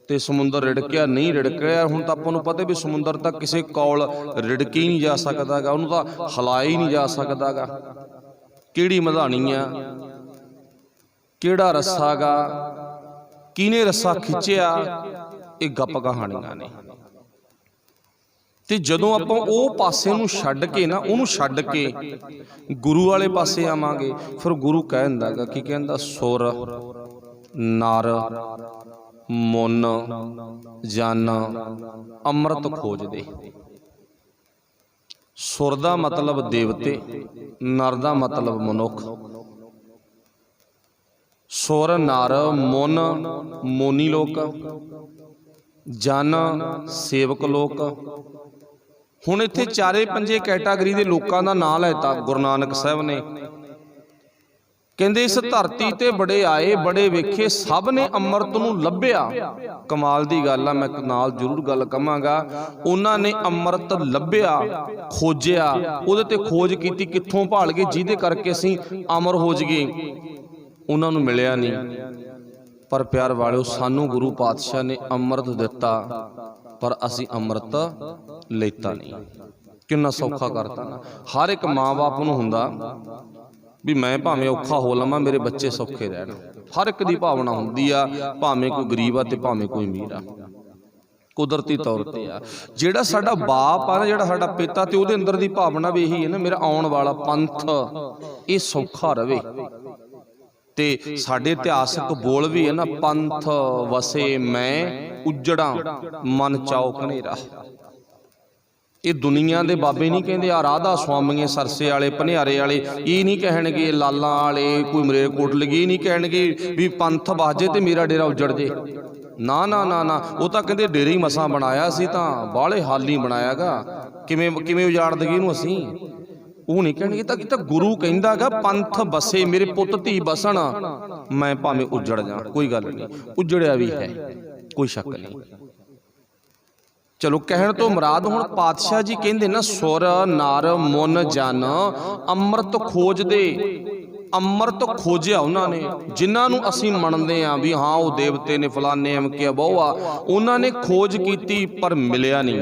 ਤੇ ਸਮੁੰਦਰ ਰਿੜਕਿਆ ਨਹੀਂ ਰਿੜਕਿਆ। ਹੁਣ ਤਾਂ ਆਪਾਂ ਨੂੰ ਪਤਾ ਵੀ ਸਮੁੰਦਰ ਤਾਂ ਕਿਸੇ ਕੋਲ ਰਿੜਕ ਹੀ ਨਹੀਂ ਜਾ ਸਕਦਾਗਾ, ਉਹਨੂੰ ਤਾਂ ਹਿਲਾਇਆ ਹੀ ਨਹੀਂ ਜਾ ਸਕਦਾਗਾ। ਕਿਹੜੀ ਮਧਾਣੀ ਆ, ਕਿਹੜਾ ਰੱਸਾ ਗਾ, ਕਿਹਨੇ ਰੱਸਾ ਖਿੱਚਿਆ, ਇਹ ਗੱਪ ਕਹਾਣੀਆਂ ਨੇ। ਤੇ ਜਦੋਂ ਆਪਾਂ ਉਹ ਪਾਸੇ ਨੂੰ ਛੱਡ ਕੇ ਨਾ, ਉਹਨੂੰ ਛੱਡ ਕੇ ਗੁਰੂ ਵਾਲੇ ਪਾਸੇ ਆਵਾਂਗੇ, ਫਿਰ ਗੁਰੂ ਕਹਿ ਦਿੰਦਾਗਾ, ਕੀ ਕਹਿੰਦਾ? ਸੁਰ, ਨਰ, ਮੁਨ, ਜਨ ਅੰਮ੍ਰਿਤ ਖੋਜਦੇ। ਸੁਰ ਦਾ ਮਤਲਬ ਦੇਵਤੇ, ਨਰ ਦਾ ਮਤਲਬ ਮਨੁੱਖ। ਸੁਰ, ਨਰ, ਮੁਨ ਮੋਨੀ ਲੋਕ, ਜਨ ਸੇਵਕ ਲੋਕ। ਹੁਣ ਇੱਥੇ ਚਾਰੇ ਪੰਜੇ ਕੈਟਾਗਰੀ ਦੇ ਲੋਕਾਂ ਦਾ ਨਾਂ ਲੈਤਾ ਗੁਰੂ ਨਾਨਕ ਸਾਹਿਬ ਨੇ। ਕਹਿੰਦੇ ਇਸ ਧਰਤੀ ਤੇ ਬੜੇ ਆਏ, ਬੜੇ ਵੇਖੇ, ਸਭ ਨੇ ਅੰਮ੍ਰਿਤ ਨੂੰ ਲੱਭਿਆ। ਕਮਾਲ ਦੀ ਗੱਲ ਆ, ਮੈਂ ਨਾਲ ਜ਼ਰੂਰ ਗੱਲ ਕਵਾਂਗਾ। ਉਹਨਾਂ ਨੇ ਅੰਮ੍ਰਿਤ ਲੱਭਿਆ, ਖੋਜਿਆ, ਉਹਦੇ ਤੇ ਖੋਜ ਕੀਤੀ, ਕਿੱਥੋਂ ਭਾਲ ਗਏ ਜਿਹਦੇ ਕਰਕੇ ਅਸੀਂ ਅਮਰ ਹੋ ਜਾਈਏ। ਉਹਨਾਂ ਨੂੰ ਮਿਲਿਆ ਨਹੀਂ। ਪਰ ਪਿਆਰ ਵਾਲਿਓ, ਸਾਨੂੰ ਗੁਰੂ ਪਾਤਸ਼ਾਹ ਨੇ ਅੰਮ੍ਰਿਤ ਦਿੱਤਾ, ਪਰ ਅਸੀਂ ਅੰਮ੍ਰਿਤ ਲੈਤਾ ਨਹੀਂ। ਕਿੰਨਾ ਸੌਖਾ ਕਰਤਾ ਨਾ। ਹਰ ਇੱਕ ਮਾਂ-ਬਾਪ ਨੂੰ ਹੁੰਦਾ ਵੀ ਮੈਂ ਭਾਵੇਂ ਔਖਾ ਹੋ ਲਵਾਂ, ਮੇਰੇ ਬੱਚੇ ਸੌਖੇ ਰਹਿਣ। ਹਰ ਇੱਕ ਦੀ ਭਾਵਨਾ ਹੁੰਦੀ ਆ, ਭਾਵੇਂ ਕੋਈ ਗਰੀਬ ਆ ਤੇ ਭਾਵੇਂ ਕੋਈ ਅਮੀਰ ਆ। ਕੁਦਰਤੀ ਤੌਰ ਤੇ ਆ। ਜਿਹੜਾ ਸਾਡਾ ਬਾਪ ਆ ਨਾ, ਜਿਹੜਾ ਸਾਡਾ ਪਿਤਾ, ਤੇ ਉਹਦੇ ਅੰਦਰ ਦੀ ਭਾਵਨਾ ਵੀ ਇਹੀ ਹੈ ਨਾ, ਮੇਰਾ ਆਉਣ ਵਾਲਾ ਪੰਥ ਇਹ ਸੌਖਾ ਰਵੇ। ਤੇ ਸਾਡੇ ਇਤਿਹਾਸਕ ਬੋਲ ਵੀ ਹੈ ਨਾ, ਪੰਥ ਵਸੇ ਮੈਂ ਉਜੜਾਂ, ਮਨ ਚਾਓ ਘਨੇਰਾ। ਇਹ ਦੁਨੀਆ ਦੇ ਬਾਬੇ ਨਹੀਂ ਕਹਿੰਦੇ, ਆ ਰਾਧਾ ਸੁਆਮੀਏ, ਸਰਸੇ ਵਾਲੇ, ਭਨਿਆਰੇ ਵਾਲੇ, ਇਹ ਨਹੀਂ ਕਹਿਣਗੇ, ਲਾਲਾਂ ਵਾਲੇ, ਕੋਈ ਮਰੇਕੋਟਲੇ, ਇਹ ਨਹੀਂ ਕਹਿਣਗੇ ਵੀ ਪੰਥ ਵਾਜੇ ਤੇ ਮੇਰਾ ਡੇਰਾ ਉਜੜ ਜੇ। ਨਾ ਨਾ ਨਾ ਨਾ, ਉਹ ਤਾਂ ਕਹਿੰਦੇ ਡੇਰੇ ਹੀ ਮਸਾਂ ਬਣਾਇਆ ਸੀ, ਤਾਂ ਬਾਹਲੇ ਹਾਲੀ ਬਣਾਇਆਗਾ, ਕਿਵੇਂ ਉਜਾੜ ਦਈਏ ਇਹਨੂੰ ਅਸੀਂ। ਉਹ ਨਹੀਂ ਕਹਿਣਗੇ। ਤਾਂ ਗੁਰੂ ਕਹਿੰਦਾਗਾ ਪੰਥ ਬਸੇ, ਮੇਰੇ ਪੁੱਤ ਧੀ ਬਸਣ, ਮੈਂ ਭਾਵੇਂ ਉਜੜ ਜਾ, ਕੋਈ ਗੱਲ ਨਹੀਂ। ਉਜੜਿਆ ਵੀ ਹੈ, ਕੋਈ ਸ਼ੱਕ ਨਹੀਂ। ਚਲੋ ਕਹਿਣ ਤੋਂ ਮੁਰਾਦ ਹੁਣ ਪਾਤਸ਼ਾਹ ਜੀ ਕਹਿੰਦੇ ਨਾ, ਸੁਰ, ਨਰ, ਮੁਨ, ਜਨ ਅੰਮ੍ਰਿਤ ਖੋਜਦੇ। ਅੰਮ੍ਰਿਤ ਖੋਜਿਆ ਉਹਨਾਂ ਨੇ, ਜਿਨ੍ਹਾਂ ਨੂੰ ਅਸੀਂ ਮੰਨਦੇ ਹਾਂ ਵੀ ਹਾਂ ਉਹ ਦੇਵਤੇ ਨੇ, ਫਲਾਣੇ ਅਮਕੇ ਬਹੁ ਆ, ਉਹਨਾਂ ਨੇ ਖੋਜ ਕੀਤੀ ਪਰ ਮਿਲਿਆ ਨਹੀਂ।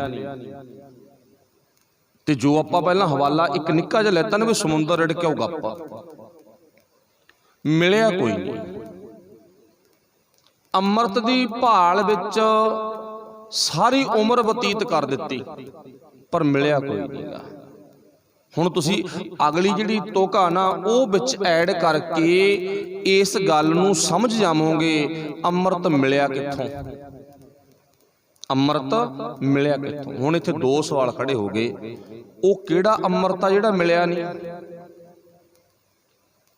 ਤੇ ਜੋ ਆਪਾਂ ਪਹਿਲਾਂ ਹਵਾਲਾ ਇੱਕ ਨਿੱਕਾ ਜਿਹਾ ਲੈਤਾ ਨਾ ਵੀ ਸਮੁੰਦਰ ਰਿੜਕਿਆ ਗੱਪ, ਮਿਲਿਆ ਕੋਈ ਨਹੀਂ। ਅੰਮ੍ਰਿਤ ਦੀ ਭਾਲ ਵਿੱਚ ਸਾਰੀ ਉਮਰ ਬਤੀਤ ਕਰ ਦਿੱਤੀ ਪਰ ਮਿਲਿਆ ਕੋਈ ਨਹੀਂਗਾ। ਹੁਣ ਤੁਸੀਂ ਅਗਲੀ ਜਿਹੜੀ ਤੋਕਾ ਨਾ ਉਹ ਵਿੱਚ ਐਡ ਕਰਕੇ ਇਸ ਗੱਲ ਨੂੰ ਸਮਝ ਜਾਵੋਗੇ ਅੰਮ੍ਰਿਤ ਮਿਲਿਆ ਕਿੱਥੋਂ, ਅੰਮ੍ਰਿਤ ਮਿਲਿਆ ਕਿੱਥੋਂ। ਹੁਣ ਇੱਥੇ ਦੋ ਸਵਾਲ ਖੜੇ ਹੋ ਗਏ, ਉਹ ਕਿਹੜਾ ਅੰਮ੍ਰਿਤ ਆ ਜਿਹੜਾ ਮਿਲਿਆ ਨਹੀਂ,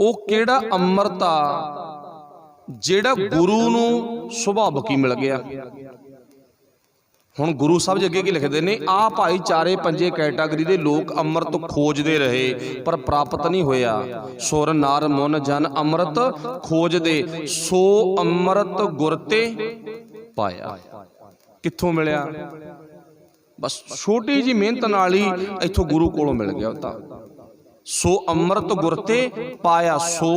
ਉਹ ਕਿਹੜਾ ਅੰਮ੍ਰਿਤ ਆ ਜਿਹੜਾ ਗੁਰੂ ਨੂੰ ਸੁਭਾਵਕ ਹੀ ਮਿਲ ਗਿਆ। ਹੁਣ ਗੁਰੂ ਸਾਹਿਬ ਜੀ ਅੱਗੇ ਕੀ ਲਿਖਦੇ ਨੇ, ਆਹ ਭਾਈ ਚਾਰੇ ਪੰਜੇ ਕੈਟਾਗਰੀ ਦੇ ਲੋਕ ਅੰਮ੍ਰਿਤ ਖੋਜਦੇ ਰਹੇ ਪਰ ਪ੍ਰਾਪਤ ਨਹੀਂ ਹੋਇਆ। ਸੁਰ ਨਰ ਮੁਨ ਜਨ ਅੰਮ੍ਰਿਤ ਖੋਜਦੇ, ਸੋ ਅੰਮ੍ਰਿਤ ਗੁਰ ਤੇ ਪਾਇਆ। ਕਿੱਥੋਂ ਮਿਲਿਆ? ਬਸ ਛੋਟੀ ਜੀ ਮਿਹਨਤ ਨਾਲ ਹੀ ਇੱਥੋਂ ਗੁਰੂ ਕੋਲੋਂ ਮਿਲ ਗਿਆ। ਉਹ ਤਾਂ ਸੋ ਅੰਮ੍ਰਿਤ ਗੁਰ ਤੇ ਪਾਇਆ, ਸੋ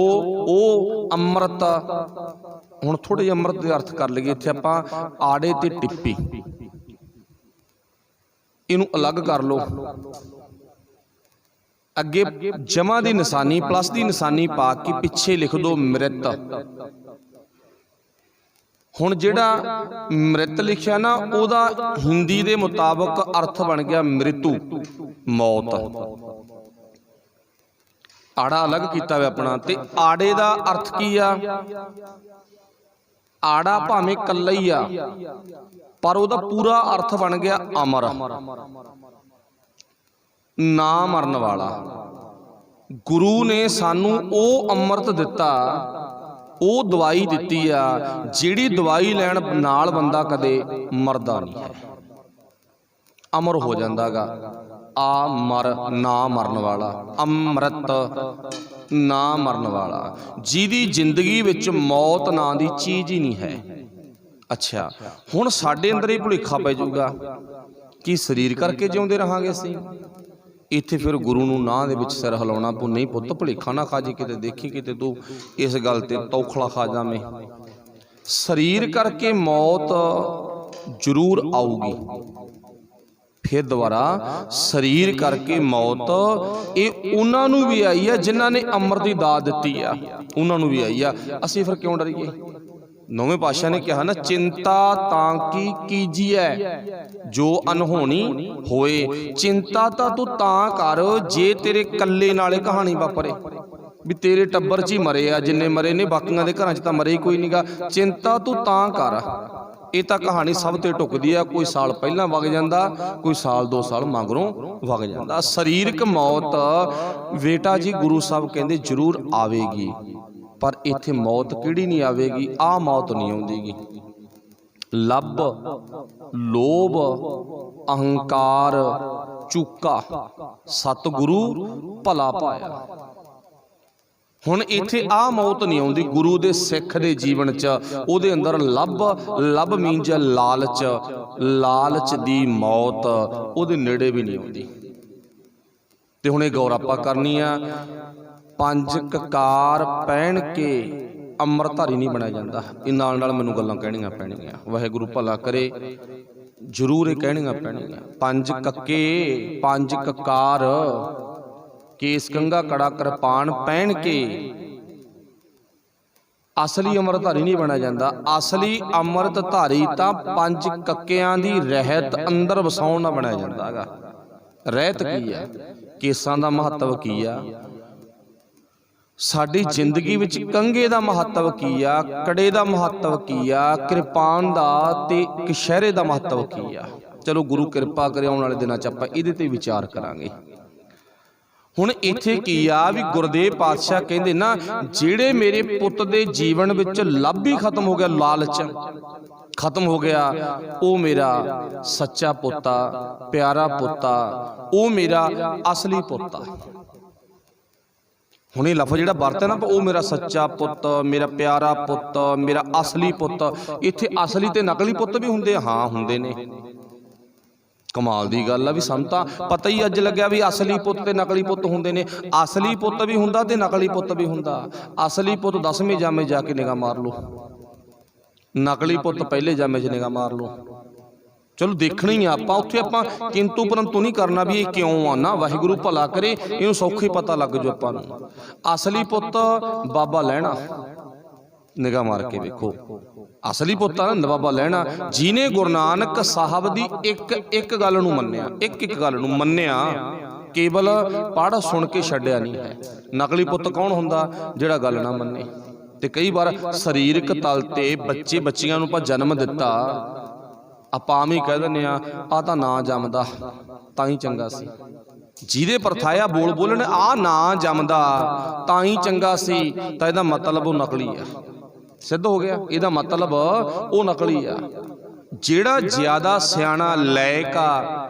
ਉਹ ਅੰਮ੍ਰਿਤ। ਹੁਣ ਥੋੜੇ ਜਿਹੇ ਅੰਮ੍ਰਿਤ ਦੇ ਅਰਥ ਕਰ ਲਈਏ। ਇੱਥੇ ਆਪਾਂ ਆੜੇ ਤੇ ਟਿੱਪੀ ਇਹਨੂੰ ਅਲੱਗ ਕਰ ਲਓ, ਅੱਗੇ ਜਮਾ ਦੀ ਨਿਸ਼ਾਨੀ ਪਲੱਸ ਦੀ ਨਿਸ਼ਾਨੀ ਪਾ ਕੇ ਪਿੱਛੇ ਲਿਖ ਦੋ ਮ੍ਰਿਤ। ਹੁਣ ਜਿਹੜਾ ਮ੍ਰਿਤ ਲਿਖਿਆ ਨਾ ਉਹਦਾ ਹਿੰਦੀ ਦੇ ਮੁਤਾਬਕ ਅਰਥ ਬਣ ਗਿਆ ਮ੍ਰਿਤੂ, ਮੌਤ। ਆੜਾ ਅਲੱਗ ਕੀਤਾ ਹੋਇਆ ਆਪਣਾ। ਤੇ ਆੜੇ ਦਾ ਅਰਥ ਕੀ ਆ? ਆੜਾ ਭਾਵੇਂ ਕੱਲਾ ਹੀ ਆ ਪਰ ਉਹਦਾ ਪੂਰਾ ਅਰਥ ਬਣ ਗਿਆ ਅਮਰ, ਨਾ ਮਰਨ ਵਾਲਾ। ਗੁਰੂ ਨੇ ਸਾਨੂੰ ਉਹ ਅੰਮ੍ਰਿਤ ਦਿੱਤਾ, ਉਹ ਦਵਾਈ ਦਿੱਤੀ ਆ ਜਿਹੜੀ ਦਵਾਈ ਲੈਣ ਨਾਲ ਬੰਦਾ ਕਦੇ ਮਰਦਾ ਨਹੀਂ ਹੈ, ਅਮਰ ਹੋ ਜਾਂਦਾਗਾ। ਆ ਮਰ, ਨਾ ਮਰਨ ਵਾਲਾ, ਅੰਮ੍ਰਿਤ ਨਾ ਮਰਨ ਵਾਲਾ, ਜਿਹਦੀ ਜ਼ਿੰਦਗੀ ਵਿੱਚ ਮੌਤ ਨਾਂ ਦੀ ਚੀਜ਼ ਹੀ ਨਹੀਂ ਹੈ। ਅੱਛਾ, ਹੁਣ ਸਾਡੇ ਅੰਦਰ ਇਹ ਭੁਲੇਖਾ ਪੈ ਜਾਊਗਾ ਕਿ ਸਰੀਰ ਕਰਕੇ ਜਿਉਂਦੇ ਰਹਾਂਗੇ ਅਸੀਂ। ਇੱਥੇ ਫਿਰ ਗੁਰੂ ਨੂੰ ਨਾਂਹ ਦੇ ਵਿੱਚ ਸਿਰ ਹਿਲਾਉਣਾ ਪਊ। ਨਹੀਂ ਪੁੱਤ, ਭੁਲੇਖਾ ਨਾ ਖਾ ਜੀ, ਕਿਤੇ ਦੇਖੀ ਕਿਤੇ ਤੂੰ ਇਸ ਗੱਲ ਤੇ ਤੌਖਲਾ ਖਾ ਜਾਵੇਂ। ਸਰੀਰ ਕਰਕੇ ਮੌਤ ਜ਼ਰੂਰ ਆਊਗੀ, ਫਿਰ ਦੁਬਾਰਾ ਸਰੀਰ ਕਰਕੇ ਮੌਤ ਇਹ ਉਹਨਾਂ ਨੂੰ ਵੀ ਆਈ ਆ ਜਿਨ੍ਹਾਂ ਨੇ ਅੰਮ੍ਰਿਤ ਦੀ ਦਾਤ ਦਿੱਤੀ ਆ, ਉਹਨਾਂ ਨੂੰ ਵੀ ਆਈ ਆ। ਅਸੀਂ ਫਿਰ ਕਿਉਂ ਡਰੀਏ? ਨੌਵੇਂ ਪਾਤਸ਼ਾਹ ਨੇ ਕਿਹਾ ਨਾ, ਚਿੰਤਾ ਤਾਂ ਕੀ ਕੀਜੀਐ ਜੋ ਅਨਹੋਣੀ ਹੋਏ। ਚਿੰਤਾ ਤਾਂ ਤੂੰ ਤਾਂ ਕਰ ਜੇ ਤੇਰੇ ਕੱਲੇ ਨਾਲੇ ਕਹਾਣੀ ਵਾਪਰੇ, ਵੀ ਤੇਰੇ ਟੱਬਰ 'ਚ ਹੀ ਮਰੇ ਆ ਜਿੰਨੇ ਮਰੇ ਨੇ, ਬਾਕੀਆਂ ਦੇ ਘਰਾਂ 'ਚ ਤਾਂ ਮਰੇ ਹੀ ਕੋਈ ਨਹੀਂਗਾ। ਚਿੰਤਾ ਤੂੰ ਤਾਂ ਕਰ, ਇਹ ਤਾਂ ਕਹਾਣੀ ਸਭ ਤੇ ਢੁਕਦੀ ਆ। ਕੋਈ ਸਾਲ ਪਹਿਲਾਂ ਵਗ ਜਾਂਦਾ, ਕੋਈ ਸਾਲ 2 ਸਾਲ ਮਗਰੋਂ ਵਗ ਜਾਂਦਾ। ਸਰੀਰਕ ਮੌਤ ਬੇਟਾ ਜੀ ਗੁਰੂ ਸਾਹਿਬ ਕਹਿੰਦੇ ਜ਼ਰੂਰ ਆਵੇਗੀ, ਪਰ ਇੱਥੇ ਮੌਤ ਕਿਹੜੀ ਨਹੀਂ ਆਵੇਗੀ? ਆਹ ਮੌਤ ਨਹੀਂ ਆਉਂਦੀਗੀ। ਲੱਭ, ਲੋਭ, ਅਹੰਕਾਰ ਚੁੱਕਾ, ਸਤਿਗੁਰੂ ਭਲਾ ਪਾਇਆ। ਹੁਣ ਇੱਥੇ ਆਹ ਮੌਤ ਨਹੀਂ ਆਉਂਦੀ ਗੁਰੂ ਦੇ ਸਿੱਖ ਦੇ ਜੀਵਨ 'ਚ। ਉਹਦੇ ਅੰਦਰ ਲੱਭ ਮੀਨਜ ਲਾਲਚ, ਲਾਲਚ ਦੀ ਮੌਤ ਉਹਦੇ ਨੇੜੇ ਵੀ ਨਹੀਂ ਆਉਂਦੀ। ਤੇ ਹੁਣ ਇਹ ਗੌਰ ਆਪਾਂ ਕਰਨੀ ਆ, 5 ਕਕਾਰ ਪਹਿਨ ਕੇ ਅੰਮ੍ਰਿਤਧਾਰੀ ਨਹੀਂ ਬਣਿਆ ਜਾਂਦਾ। ਇਹ ਨਾਲ ਨਾਲ ਮੈਨੂੰ ਗੱਲਾਂ ਕਹਿਣੀਆਂ ਪੈਣਗੀਆਂ, ਵਾਹਿਗੁਰੂ ਭਲਾ ਕਰੇ, ਜ਼ਰੂਰ ਇਹ ਕਹਿਣੀਆਂ ਪੈਣਗੀਆਂ। 5 ਕੱਕੇ 5 ਕਕਾਰ, ਕੇਸ ਕੰਘਾ ਕੜਾ ਕਿਰਪਾਨ ਪਹਿਨ ਕੇ ਅਸਲੀ ਅੰਮ੍ਰਿਤਧਾਰੀ ਨਹੀਂ ਬਣਿਆ ਜਾਂਦਾ। ਅਸਲੀ ਅੰਮ੍ਰਿਤਧਾਰੀ ਤਾਂ 5 ਕੱਕਿਆਂ ਦੀ ਰਹਿਤ ਅੰਦਰ ਵਸਾਉਣ ਨਾਲ ਬਣਿਆ ਜਾਂਦਾ ਹੈਗਾ। ਰਹਿਤ ਕੀ ਆ? ਕੇਸਾਂ ਦਾ ਮਹੱਤਵ ਕੀ ਆ? ਸਾਡੀ ਜ਼ਿੰਦਗੀ ਵਿੱਚ ਕੰਘੇ ਦਾ ਮਹੱਤਵ ਕੀ ਆ? ਕੜੇ ਦਾ ਮਹੱਤਵ ਕੀ ਆ? ਕਿਰਪਾਨ ਦਾ ਤੇ ਕਛਹਿਰੇ ਦਾ ਮਹੱਤਵ ਕੀ ਆ? ਚਲੋ ਗੁਰੂ ਕਿਰਪਾ ਕਰੇ ਆਉਣ ਵਾਲੇ ਦਿਨਾਂ 'ਚ ਆਪਾਂ ਇਹਦੇ ਤੇ ਵਿਚਾਰ ਕਰਾਂਗੇ। ਹੁਣ ਇੱਥੇ ਕੀ ਆ ਵੀ ਗੁਰਦੇਵ ਪਾਤਸ਼ਾਹ ਕਹਿੰਦੇ ਨਾ, ਜਿਹੜੇ ਮੇਰੇ ਪੁੱਤ ਦੇ ਜੀਵਨ ਵਿੱਚ ਲੱਭ ਹੀ ਖਤਮ ਹੋ ਗਿਆ, ਲਾਲਚ ਖਤਮ ਹੋ ਗਿਆ, ਉਹ ਮੇਰਾ ਸੱਚਾ ਪੁੱਤਾ, ਪਿਆਰਾ ਪੁੱਤਾ, ਉਹ ਮੇਰਾ ਅਸਲੀ ਪੁੱਤਾ। ਹੁਣ ਇਹ ਲਫ਼ਜ਼ ਜਿਹੜਾ ਵਰਤਿਆ ਨਾ, ਉਹ ਮੇਰਾ ਸੱਚਾ ਪੁੱਤ, ਮੇਰਾ ਪਿਆਰਾ ਪੁੱਤ, ਮੇਰਾ ਅਸਲੀ ਪੁੱਤ। ਇੱਥੇ ਅਸਲੀ ਤੇ ਨਕਲੀ ਪੁੱਤ ਵੀ ਹੁੰਦੇ? ਹਾਂ ਹੁੰਦੇ ਨੇ। ਕਮਾਲ ਦੀ ਗੱਲ ਆ ਵੀ ਸਾਨੂੰ ਤਾਂ ਪਤਾ ਹੀ ਅੱਜ ਲੱਗਿਆ ਵੀ ਅਸਲੀ ਪੁੱਤ ਤੇ ਨਕਲੀ ਪੁੱਤ ਹੁੰਦੇ ਨੇ। ਅਸਲੀ ਪੁੱਤ ਵੀ ਹੁੰਦਾ ਤੇ ਨਕਲੀ ਪੁੱਤ ਵੀ ਹੁੰਦਾ। ਅਸਲੀ ਪੁੱਤ 10ਵੇਂ ਜਾਮੇ ਜਾ ਕੇ ਨਿਗਾਹ ਮਾਰ ਲਓ, ਨਕਲੀ ਪੁੱਤ ਪਹਿਲੇ ਜਾਮੇ 'ਚ ਨਿਗਾਹ ਮਾਰ ਲਓ। चलो देखना ही आपां उत्थे आपां किंतु परंतु नहीं करना भी ये क्यों आ ना। वाहिगुरू भला करे इहनूं सौखे पता लग जो आपां नूं। असली पुੱਤ बाबा लैणा, निगाह मार के वेखो, असली पुੱਤ आ ना बाबा लैणा जिन्हें गुरु नानक साहब दी एक एक गल नूं मन्निया, एक एक गल नूं मन्निया, केवल पढ़ सुन के छड्डिया नहीं है। नकली पुੱਤ कौन हुंदा? जिहड़ा गल ना मन्ने। ते कई बार सरीरक तल ते बच्चे बच्चियां नूं आपां जन्म दिता, ਆਪਾਂ ਆਮ ਹੀ ਕਹਿ ਦਿੰਦੇ ਆ ਤਾਂ ਨਾ ਜੰਮਦਾ ਤਾਂ ਹੀ ਚੰਗਾ ਸੀ। ਜਿਹਦੇ ਪਰਥਾਇਆ ਬੋਲ ਬੋਲਣ ਆ ਨਾ ਜੰਮਦਾ ਤਾਂ ਹੀ ਚੰਗਾ ਸੀ, ਤਾਂ ਇਹਦਾ ਮਤਲਬ ਉਹ ਨਕਲੀ ਆ। ਸਿੱਧ ਹੋ ਗਿਆ, ਇਹਦਾ ਮਤਲਬ ਉਹ ਨਕਲੀ ਆ। ਜਿਹੜਾ ਜ਼ਿਆਦਾ ਸਿਆਣਾ ਲਾਇਕ ਆ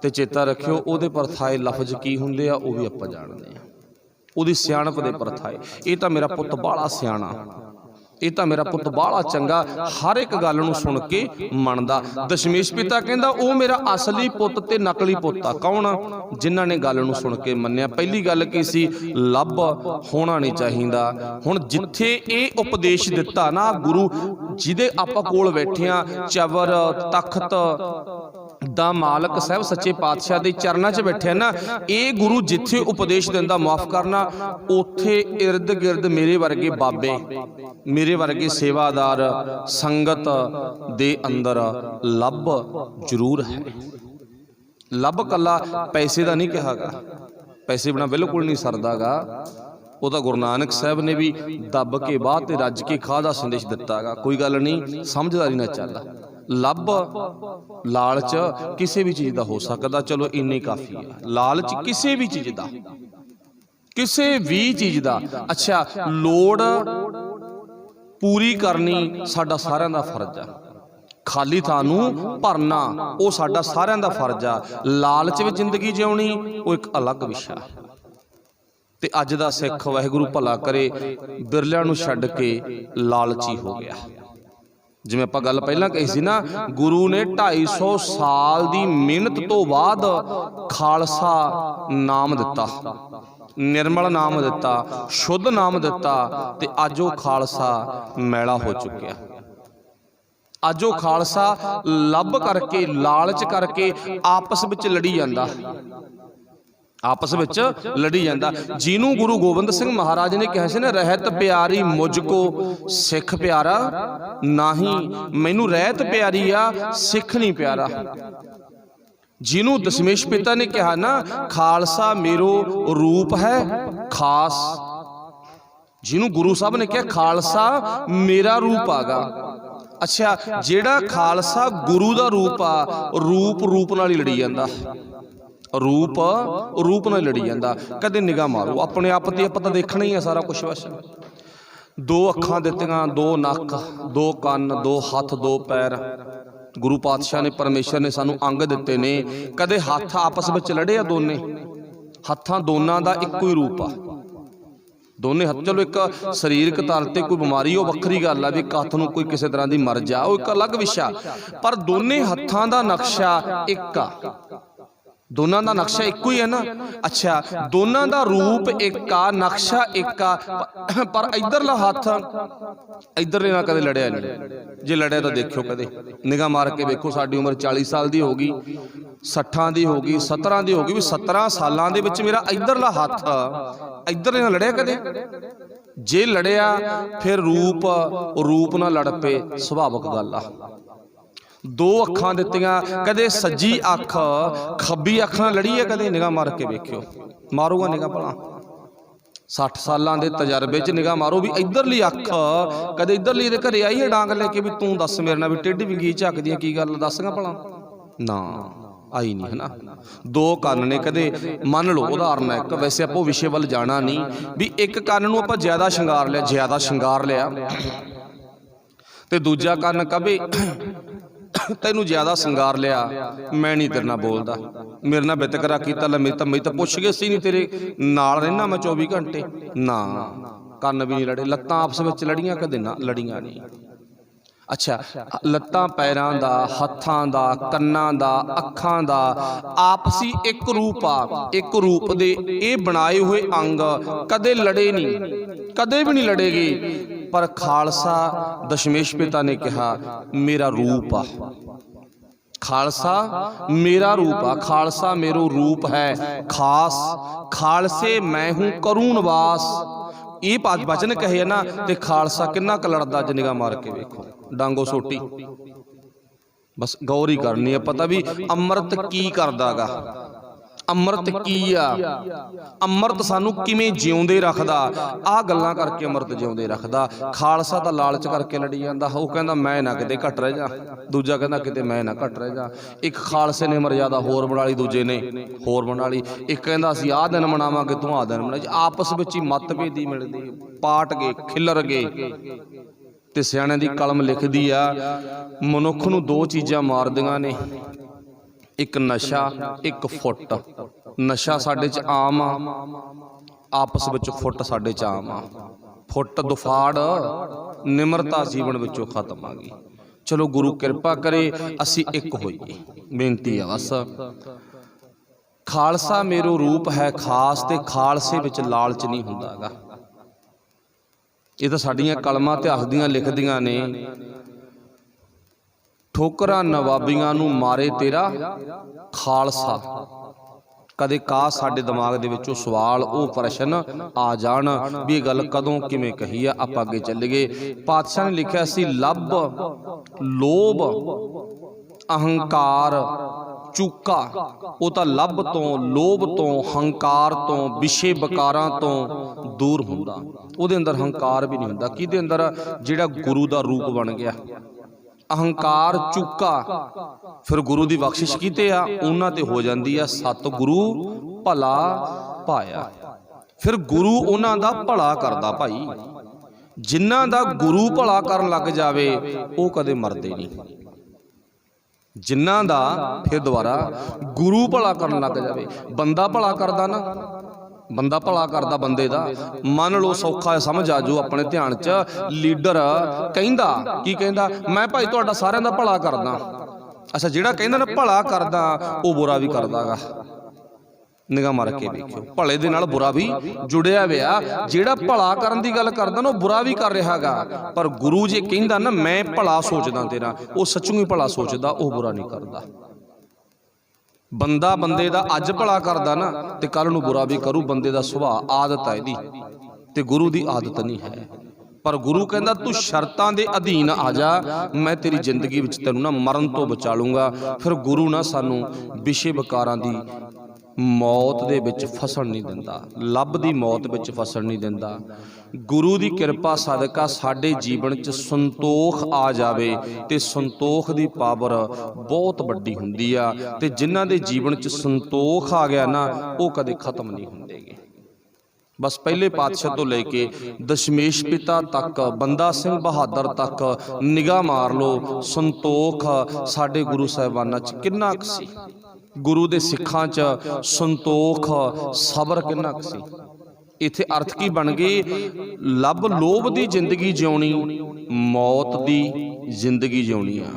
ਤੇ ਚੇਤਾ ਰੱਖਿਓ ਉਹਦੇ ਪਰਥਾਏ ਲਫ਼ਜ਼ ਕੀ ਹੁੰਦੇ ਆ ਉਹ ਵੀ ਆਪਾਂ ਜਾਣਦੇ ਆ। ਉਹਦੀ ਸਿਆਣਪ ਦੇ ਪਰਥਾਏ, ਇਹ ਤਾਂ ਮੇਰਾ ਪੁੱਤ ਬਾਹਲਾ ਸਿਆਣਾ, ਇਹ ਤਾਂ ਮੇਰਾ ਪੁੱਤ ਬਾਹਲਾ ਚੰਗਾ, ਹਰ ਇੱਕ ਗੱਲ ਨੂੰ ਸੁਣ ਕੇ ਮੰਨਦਾ। ਦਸ਼ਮੇਸ਼ ਪਿਤਾ ਕਹਿੰਦਾ ਉਹ ਮੇਰਾ ਅਸਲੀ ਪੁੱਤ ਤੇ ਨਕਲੀ ਪੁੱਤ ਆ। ਕੌਣ? ਜਿਨ੍ਹਾਂ ਨੇ ਗੱਲ ਨੂੰ ਸੁਣ ਕੇ ਮੰਨਿਆ। ਪਹਿਲੀ ਗੱਲ ਕੀ ਸੀ? ਲੱਭ ਹੋਣਾ ਨਹੀਂ ਚਾਹੀਦਾ। ਹੁਣ ਜਿੱਥੇ ਇਹ ਉਪਦੇਸ਼ ਦਿੱਤਾ ਨਾ ਗੁਰੂ, ਜਿਹਦੇ ਆਪਾਂ ਕੋਲ ਬੈਠੇ ਆ, ਚਵਰ ਤਖਤ ਦਾ ਮਾਲਕ ਸਾਹਿਬ ਸੱਚੇ ਪਾਤਸ਼ਾਹ ਦੇ ਚਰਨਾਂ 'ਚ ਬੈਠੇ ਨਾ, ਇਹ ਗੁਰੂ ਜਿੱਥੇ ਉਪਦੇਸ਼ ਦਿੰਦਾ ਮਾਫ ਕਰਨਾ, ਉੱਥੇ ਇਰਦ ਗਿਰਦ ਮੇਰੇ ਵਰਗੇ ਬਾਬੇ, ਮੇਰੇ ਵਰਗੇ ਸੇਵਾਦਾਰ ਸੰਗਤ ਦੇ ਅੰਦਰ ਲੱਭ ਜ਼ਰੂਰ ਹੈ। ਲੱਭ ਕੱਲਾ ਪੈਸੇ ਦਾ ਨਹੀਂ ਕਿਹਾਗਾ, ਪੈਸੇ ਬਿਨਾਂ ਬਿਲਕੁਲ ਨਹੀਂ ਸਰਦਾਗਾ। ਉਹ ਤਾਂ ਗੁਰੂ ਨਾਨਕ ਸਾਹਿਬ ਨੇ ਵੀ ਦੱਬ ਕੇ ਬਾਅਦ ਤੇ ਰੱਜ ਕੇ ਖਾਹ ਦਾ ਸੰਦੇਸ਼ ਦਿੱਤਾਗਾ। ਕੋਈ ਗੱਲ ਨਹੀਂ, ਸਮਝਦਾਰੀ ਨਾਲ ਚੱਲ। ਲੱਭ ਲਾਲਚ ਕਿਸੇ ਵੀ ਚੀਜ਼ ਦਾ ਹੋ ਸਕਦਾ, ਚਲੋ ਇੰਨੀ ਕਾਫੀ ਹੈ। ਲਾਲਚ ਕਿਸੇ ਵੀ ਚੀਜ਼ ਦਾ, ਕਿਸੇ ਵੀ ਚੀਜ਼ ਦਾ। ਅੱਛਾ, ਲੋੜ ਪੂਰੀ ਕਰਨੀ ਸਾਡਾ ਸਾਰਿਆਂ ਦਾ ਫਰਜ਼ ਆ। ਖਾਲੀ ਥਾਂ ਨੂੰ ਭਰਨਾ ਉਹ ਸਾਡਾ ਸਾਰਿਆਂ ਦਾ ਫਰਜ਼ ਆ। ਲਾਲਚ ਵਿੱਚ ਜ਼ਿੰਦਗੀ ਜਿਉਣੀ ਉਹ ਇੱਕ ਅਲੱਗ ਵਿਸ਼ਾ। ਤੇ ਅੱਜ ਦਾ ਸਿੱਖ ਵਾਹਿਗੁਰੂ ਭਲਾ ਕਰੇ ਬਿਰਲਿਆਂ ਨੂੰ ਛੱਡ ਕੇ ਲਾਲਚੀ ਹੋ ਗਿਆ। ਜਿਵੇਂ ਆਪਾਂ ਗੱਲ ਪਹਿਲਾਂ ਕਹੀ ਸੀ ਨਾ, ਗੁਰੂ ਨੇ 250 ਸਾਲ ਦੀ ਮਿਹਨਤ ਤੋਂ ਬਾਅਦ ਖਾਲਸਾ ਨਾਮ ਦਿੱਤਾ, ਨਿਰਮਲ ਨਾਮ ਦਿੱਤਾ, ਸ਼ੁੱਧ ਨਾਮ ਦਿੱਤਾ, ਤੇ ਅੱਜ ਉਹ ਖਾਲਸਾ ਮੈਲਾ ਹੋ ਚੁੱਕਿਆ। ਅੱਜ ਉਹ ਖਾਲਸਾ ਲੱਭ ਕਰਕੇ, ਲਾਲਚ ਕਰਕੇ ਆਪਸ ਵਿੱਚ ਲੜੀ ਜਾਂਦਾ, ਆਪਸ ਵਿੱਚ ਲੜੀ ਜਾਂਦਾ। ਜਿਹਨੂੰ ਗੁਰੂ ਗੋਬਿੰਦ ਸਿੰਘ ਮਹਾਰਾਜ ਨੇ ਕਿਹਾ ਸੀ ਨਾ, ਰਹਿਤ ਪਿਆਰੀ ਮੁਝ ਕੋ ਸਿੱਖ ਪਿਆਰਾ ਨਹੀਂ, ਮੈਨੂੰ ਰਹਿਤ ਪਿਆਰੀ ਆ, ਸਿੱਖ ਨਹੀਂ ਪਿਆਰਾ। ਜਿਹਨੂੰ ਦਸ਼ਮੇਸ਼ ਪਿਤਾ ਨੇ ਕਿਹਾ ਨਾ, ਖਾਲਸਾ ਮੇਰੋ ਰੂਪ ਹੈ ਖਾਸ, ਜਿਹਨੂੰ ਗੁਰੂ ਸਾਹਿਬ ਨੇ ਕਿਹਾ ਖਾਲਸਾ ਮੇਰਾ ਰੂਪ ਆਗਾ। ਅੱਛਾ, ਜਿਹੜਾ ਖਾਲਸਾ ਗੁਰੂ ਦਾ ਰੂਪ ਆ, ਰੂਪ ਰੂਪ ਨਾਲ ਹੀ ਲੜੀ ਜਾਂਦਾ, ਰੂਪ ਰੂਪ ਨਾਲ ਲੜੀ ਜਾਂਦਾ। ਕਦੇ ਨਿਗਾਹ ਮਾਰੋ ਆਪਣੇ ਆਪ ਤੇ, ਆਪਾਂ ਤਾਂ ਦੇਖਣਾ ਹੀ ਆ ਸਾਰਾ ਕੁਛ। ਬਸ ਦੋ ਅੱਖਾਂ ਦਿੱਤੀਆਂ, ਦੋ ਨੱਕ, ਦੋ ਕੰਨ, ਦੋ ਹੱਥ, ਦੋ ਪੈਰ। ਗੁਰੂ ਪਾਤਸ਼ਾਹ ਨੇ, ਪਰਮੇਸ਼ਰ ਨੇ ਸਾਨੂੰ ਅੰਗ ਦਿੱਤੇ ਨੇ। ਕਦੇ ਹੱਥ ਆਪਸ ਵਿੱਚ ਲੜੇ ਆ? ਦੋਨੇ ਹੱਥਾਂ ਦੋਨਾਂ ਦਾ ਇੱਕੋ ਹੀ ਰੂਪ ਆ, ਦੋਨੇ ਹੱਥ। ਚਲੋ ਇੱਕ ਸਰੀਰਕ ਤੌਰ ਤੇ ਕੋਈ ਬਿਮਾਰੀ ਉਹ ਵੱਖਰੀ ਗੱਲ ਆ, ਵੀ ਇੱਕ ਹੱਥ ਨੂੰ ਕੋਈ ਕਿਸੇ ਤਰ੍ਹਾਂ ਦੀ ਮਰ ਜਾ, ਉਹ ਇੱਕ ਅਲੱਗ ਵਿਸ਼ਾ। ਪਰ ਦੋਨੇ ਹੱਥਾਂ ਦਾ ਨਕਸ਼ਾ ਇੱਕ ਆ, ਦੋਨਾਂ ਦਾ ਨਕਸ਼ਾ ਇੱਕੋ ਹੀ ਹੈ ਨਾ। ਅੱਛਾ, ਦੋਨਾਂ ਦਾ ਰੂਪ ਇੱਕ ਆ, ਨਕਸ਼ਾ ਇੱਕ ਆ, ਪਰ ਇਧਰਲਾ ਹੱਥ ਇਧਰਲੇ ਨਾਲ ਕਦੇ ਲੜਿਆ ਨਹੀਂ। ਜੇ ਲੜਿਆ ਤਾਂ ਦੇਖਿਓ, ਕਦੇ ਨਿਗਾਹ ਮਾਰ ਕੇ ਵੇਖੋ। ਸਾਡੀ ਉਮਰ 40 ਸਾਲ ਦੀ ਹੋ ਗਈ, 60 ਦੀ ਹੋ ਗਈ, 17 ਦੀ ਹੋ ਗਈ, ਵੀ 17 ਸਾਲਾਂ ਦੇ ਵਿੱਚ ਮੇਰਾ ਇਧਰਲਾ ਹੱਥ ਇਧਰਲੇ ਨਾਲ ਲੜਿਆ ਕਦੇ? ਜੇ ਲੜਿਆ ਫਿਰ ਰੂਪ ਨਾਲ ਲੜ ਪਏ, ਸੁਭਾਵਿਕ ਗੱਲ ਆ। ਦੋ ਅੱਖਾਂ ਦਿੱਤੀਆਂ, ਕਦੇ ਸੱਜੀ ਅੱਖ ਖੱਬੀ ਅੱਖ ਨਾਲ ਲੜੀ ਹੈ ਕਦੇ? ਨਿਗਾਹ ਮਾਰ ਕੇ ਵੇਖਿਓ, ਮਾਰੂਗਾ ਨਿਗਾਹ ਭਲਾ। 60 ਸਾਲਾਂ ਦੇ ਤਜਰਬੇ 'ਚ ਨਿਗਾਹ ਮਾਰੋ ਵੀ ਇਧਰਲੀ ਅੱਖ ਕਦੇ ਇਧਰਲੀ ਇਹਦੇ ਘਰੇ ਆਈ ਹੈ ਡਾਂਗ ਲੈ ਕੇ, ਵੀ ਤੂੰ ਦੱਸ ਮੇਰੇ ਨਾਲ ਵੀ ਟੇਢੀ ਵੀ ਕੀ ਝੱਕਦੀ ਹੈ, ਕੀ ਗੱਲ ਦੱਸਗਾ ਭਲਾ? ਨਾ, ਆਈ ਨਹੀਂ, ਹੈ ਨਾ। ਦੋ ਕੰਨ ਨੇ, ਕਦੇ ਮੰਨ ਲਓ ਉਦਾਹਰਨ ਹੈ ਇੱਕ, ਵੈਸੇ ਆਪਾਂ ਵਿਸ਼ੇ ਵੱਲ ਜਾਣਾ ਨਹੀਂ, ਵੀ ਇੱਕ ਕੰਨ ਨੂੰ ਆਪਾਂ ਜ਼ਿਆਦਾ ਸ਼ਿੰਗਾਰ ਲਿਆ, ਤੇ ਦੂਜਾ ਕੰਨ ਕਵੇ ਤੈਨੂੰ ਜ਼ਿਆਦਾ ਸ਼ਿੰਗਾਰ ਲਿਆ, ਮੈਂ ਨਹੀਂ ਤੇਰੇ ਨਾਲ ਬੋਲਦਾ, ਮੇਰੇ ਨਾਲ ਵਿਤਕਰਾ ਕੀਤਾ, ਮੈਂ ਤਾਂ ਪੁੱਛ ਗਏ ਸੀ ਨਹੀਂ, ਤੇਰੇ ਨਾਲ ਰਹਿਣਾ ਮੈਂ 24 ਘੰਟੇ। ਨਾ, ਕੰਨ ਵੀ ਨਹੀਂ ਲੜੇ। ਲੱਤਾਂ ਆਪਸ ਵਿੱਚ ਲੜੀਆਂ ਕਦੇ? ਨਾ, ਲੜੀਆਂ ਨਹੀਂ। ਅੱਛਾ, ਲੱਤਾਂ ਪੈਰਾਂ ਦਾ, ਹੱਥਾਂ ਦਾ, ਕੰਨਾਂ ਦਾ, ਅੱਖਾਂ ਦਾ ਆਪਸੀ ਇੱਕ ਰੂਪ ਆ, ਇੱਕ ਰੂਪ ਦੇ ਇਹ ਬਣਾਏ ਹੋਏ ਅੰਗ ਕਦੇ ਲੜੇ ਨਹੀਂ, ਕਦੇ ਵੀ ਨਹੀਂ ਲੜੇਗੇ। ਪਰ ਖਾਲਸਾ ਦਸ਼ਮੇਸ਼ ਪਿਤਾ ਨੇ ਕਿਹਾ ਮੇਰਾ ਰੂਪ ਆ, खालसा मेरा रूप आ, खालसा मेरो रूप है खास, खालसे मैं हूं करूं निवास। ये पांच वचन कहे ना, ते खालसा किन्ना क लड़दा ज निगाह मार के वेखो, डांगो सोटी। बस गौर ही करनी है, पता भी अमृत की करदा गा, अमृत की आ, अमृत सानू किवें जिउंदे रखदा, आ गल्लां करके अमृत जिउंदे रखदा। खालसा तां लालच करके लड़ी जांदा, वो कहंदा मैं ना किते घट रह जा, दूजा कहंदा किते मैं ना घट रह जा। एक खालसे ने मर्यादा होर बना ली, दूजे ने होर बना ली। एक कहंदा असीं आ दिन मनावांगे, तूं आ दिन मना। आपस विच ही मतभेदी मिलदी, पाट गए, खिलर गए। ते सियाणिਆਂ दी कलम लिखदी आ, मनुख नूं दो चीज़ां मारदियां ने, एक नशा, एक फुट। नशा साडे च आम आ, आपस विच फुट साडे च आम आ। फुट दुफाड़, निमरता जीवन विचों खत्म आ गई। चलो गुरु किरपा करे असी एक होइए, बेनती है बस। खालसा मेरो रूप है खास, ते खालसे विच लालच नहीं हुंदा गा। ये तो साडियां कलमां इतिहास दियां लिखदियां ने, ठोकरां नवाबियां नूं मारे तेरा खालसा। कदे का साडे दिमाग दे विचों सवाल, वो प्रश्न आ जाण भी ये गल कदों किवें कही आ। आपां अगे चल गए। पातशाह ने लिखिया सी, लब लोभ अहंकार चूका। वो तां लब तो, लोभ तो, हंकार तो, विषे विकारां तो दूर हुंदा। उहदे अंदर हंकार भी नहीं हुंदा। किहदे अंदर? जिहड़ा गुरु दा रूप बन गया। अहंकार चूका, फिर गुरु की बख्शिश कीते आ, उन्हां ते हो जाती है सतगुरु भला पाया। फिर गुरु उन्हां दा भला करदा भाई। जिन्हां दा गुरु भला करन लग जावे वो कदे मरदे नहीं। जिन्हां दा फिर दोबारा गुरु भला करन लग जावे, बंदा भला करदा ना, बंदा भला करदा बंदे दा। मन लो सौखा समझ आ जाओ अपने ध्यान च, लीडर कहंदा की कहंदा, मैं भाई तुहाडा सारिआं दा भला करदा। अच्छा, जिहड़ा कहंदा ना भला करदा, वो बुरा भी करदा गा। निगाह मार के देखियो, भले दे नाल बुरा भी जुड़िया होया। जिहड़ा भला करन दी गल करदा ना, वो बुरा भी कर रहा गा। पर गुरु जे कहंदा ना मैं भला सोचदा तेरा, वो सच्चों ही भला सोचदा, वो बुरा नहीं करदा। बंदा बंदे दा अज भला करदा ना, ते कल नूं बुरा भी करू। बंदे दा सुभाअ, आदत है इहदी, ते गुरु दी आदत नहीं है। पर गुरु कहंदा तू शर्तां दे अधीन आ जा, मैं तेरी जिंदगी विच तैनूं ना मरण तो बचा लूंगा। फिर गुरु ना सानूं विषे विकारां दी मौत दे विच फसण नहीं दिंदा, लब दी मौत विच फसण नहीं दिंदा। गुरु दी किरपा सदका साडे जीवन च संतोख आ जावे, ते संतोख दी पावर बहुत वड्डी हुंदी आ। ते जिन्हां दे जीवन च संतोख आ गया ना, वो कदे खत्म नहीं हुंदेगे। बस पहले पातशाह तो लेके दशमेश पिता तक, बंदा सिंह बहादुर तक निगाह मार लो, संतोख साडे गुरु साहिबानां च किन्ना क सी। गुरु दे सिखां च संतोख सबर किन्ना क सी। इत्थे अर्थ की बन गई, लब लोभ दी जिंदगी जिउणी, मौत दी जिंदगी जिउणी आ,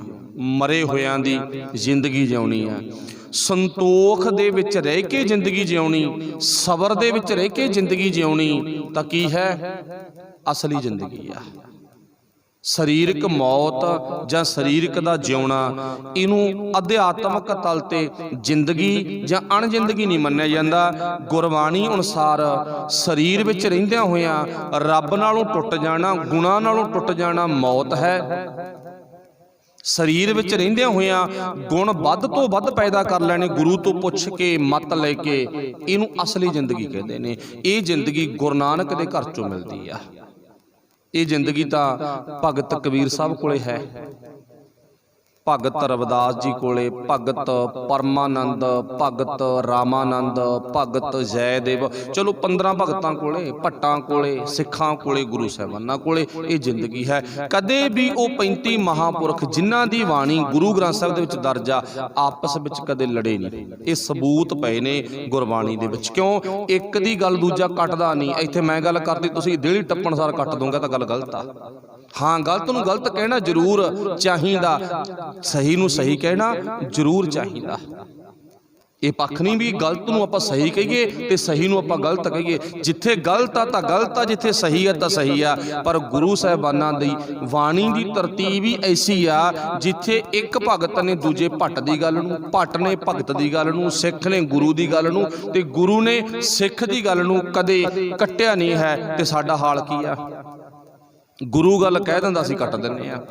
मरे होयां दी जिंदगी जिउणी आ। संतोख दे विच रह के जिंदगी जिउणी, सबर दे विच रह के जिंदगी जिउणी तां की है? असली जिंदगी आ। शरीरक मौत जां शरीरक दा जिउणा, इनू अध्यात्मक तल ते जिंदगी जां अणजिंदगी नहीं मन्निया जांदा। गुरबाणी अनुसार शरीर विच रहिंदियां होइयां रब नालों टुट जाना, गुणां नालों टुट जाना मौत है। शरीर विच रहिंदियां होइयां गुण वध तो वध पैदा कर लैणे, गुरु तो पुछ के मत लैके, इनू असली जिंदगी कहते हैं। ये जिंदगी गुरु नानक दे घर चों मिलदी आ। ये जिंदगी तो भगत कबीर साहब कोले है, भगत रविदास जी कोले, भगत परमानंद, भगत रामानंद, भगत जयदेव, चलो 15 भगतां कोले, भट्टां कोले, सिखां कोले, गुरु साहिबानां कोले ये जिंदगी है। कदे भी वो 35 महापुरख जिन्हां दी बाणी गुरु ग्रंथ साहिब दे विच दर्ज आ, आपस विच कदे लड़े नहीं। ये सबूत पए ने गुरबाणी दे विच। क्यों? एक दी गल दूजा कटदा नहीं। इत्थे मैं गल करदी तुसीं देहली टप्पण सार कट दूंगा तां गल गलत आ। हाँ, गलत नूं गलत कहना जरूर चाहिदा, सही नूं सही कहना जरूर चाहिदा। ਇਹ ਪੱਖ ਨਹੀਂ ਵੀ ਗਲਤ ਨੂੰ ਆਪਾਂ ਸਹੀ ਕਹੀਏ ਤੇ ਸਹੀ ਨੂੰ ਆਪਾਂ ਗਲਤ ਕਹੀਏ। ਜਿੱਥੇ ਗਲਤ ਆ ਤਾਂ ਗਲਤ ਆ, ਜਿੱਥੇ ਸਹੀ ਆ ਤਾਂ ਸਹੀ ਆ। ਪਰ ਗੁਰੂ ਸਾਹਿਬਾਨਾਂ ਦੀ ਬਾਣੀ ਦੀ ਤਰਤੀਬ ਹੀ ਐਸੀ ਆ ਜਿੱਥੇ ਇੱਕ ਭਗਤ ਨੇ ਦੂਜੇ ਭੱਟ ਦੀ ਗੱਲ ਨੂੰ, ਭੱਟ ਨੇ ਭਗਤ ਦੀ ਗੱਲ ਨੂੰ, ਸਿੱਖ ਨੇ ਗੁਰੂ ਦੀ ਗੱਲ ਨੂੰ ਤੇ ਗੁਰੂ ਨੇ ਸਿੱਖ ਦੀ ਗੱਲ ਨੂੰ ਕਦੇ ਕੱਟਿਆ ਨਹੀਂ ਹੈ। ਤੇ ਸਾਡਾ ਹਾਲ ਕੀ ਆ? ਗੁਰੂ ਗੱਲ ਕਹਿ ਦਿੰਦਾ ਅਸੀਂ ਕੱਟ ਦਿੰਦੇ ਆ।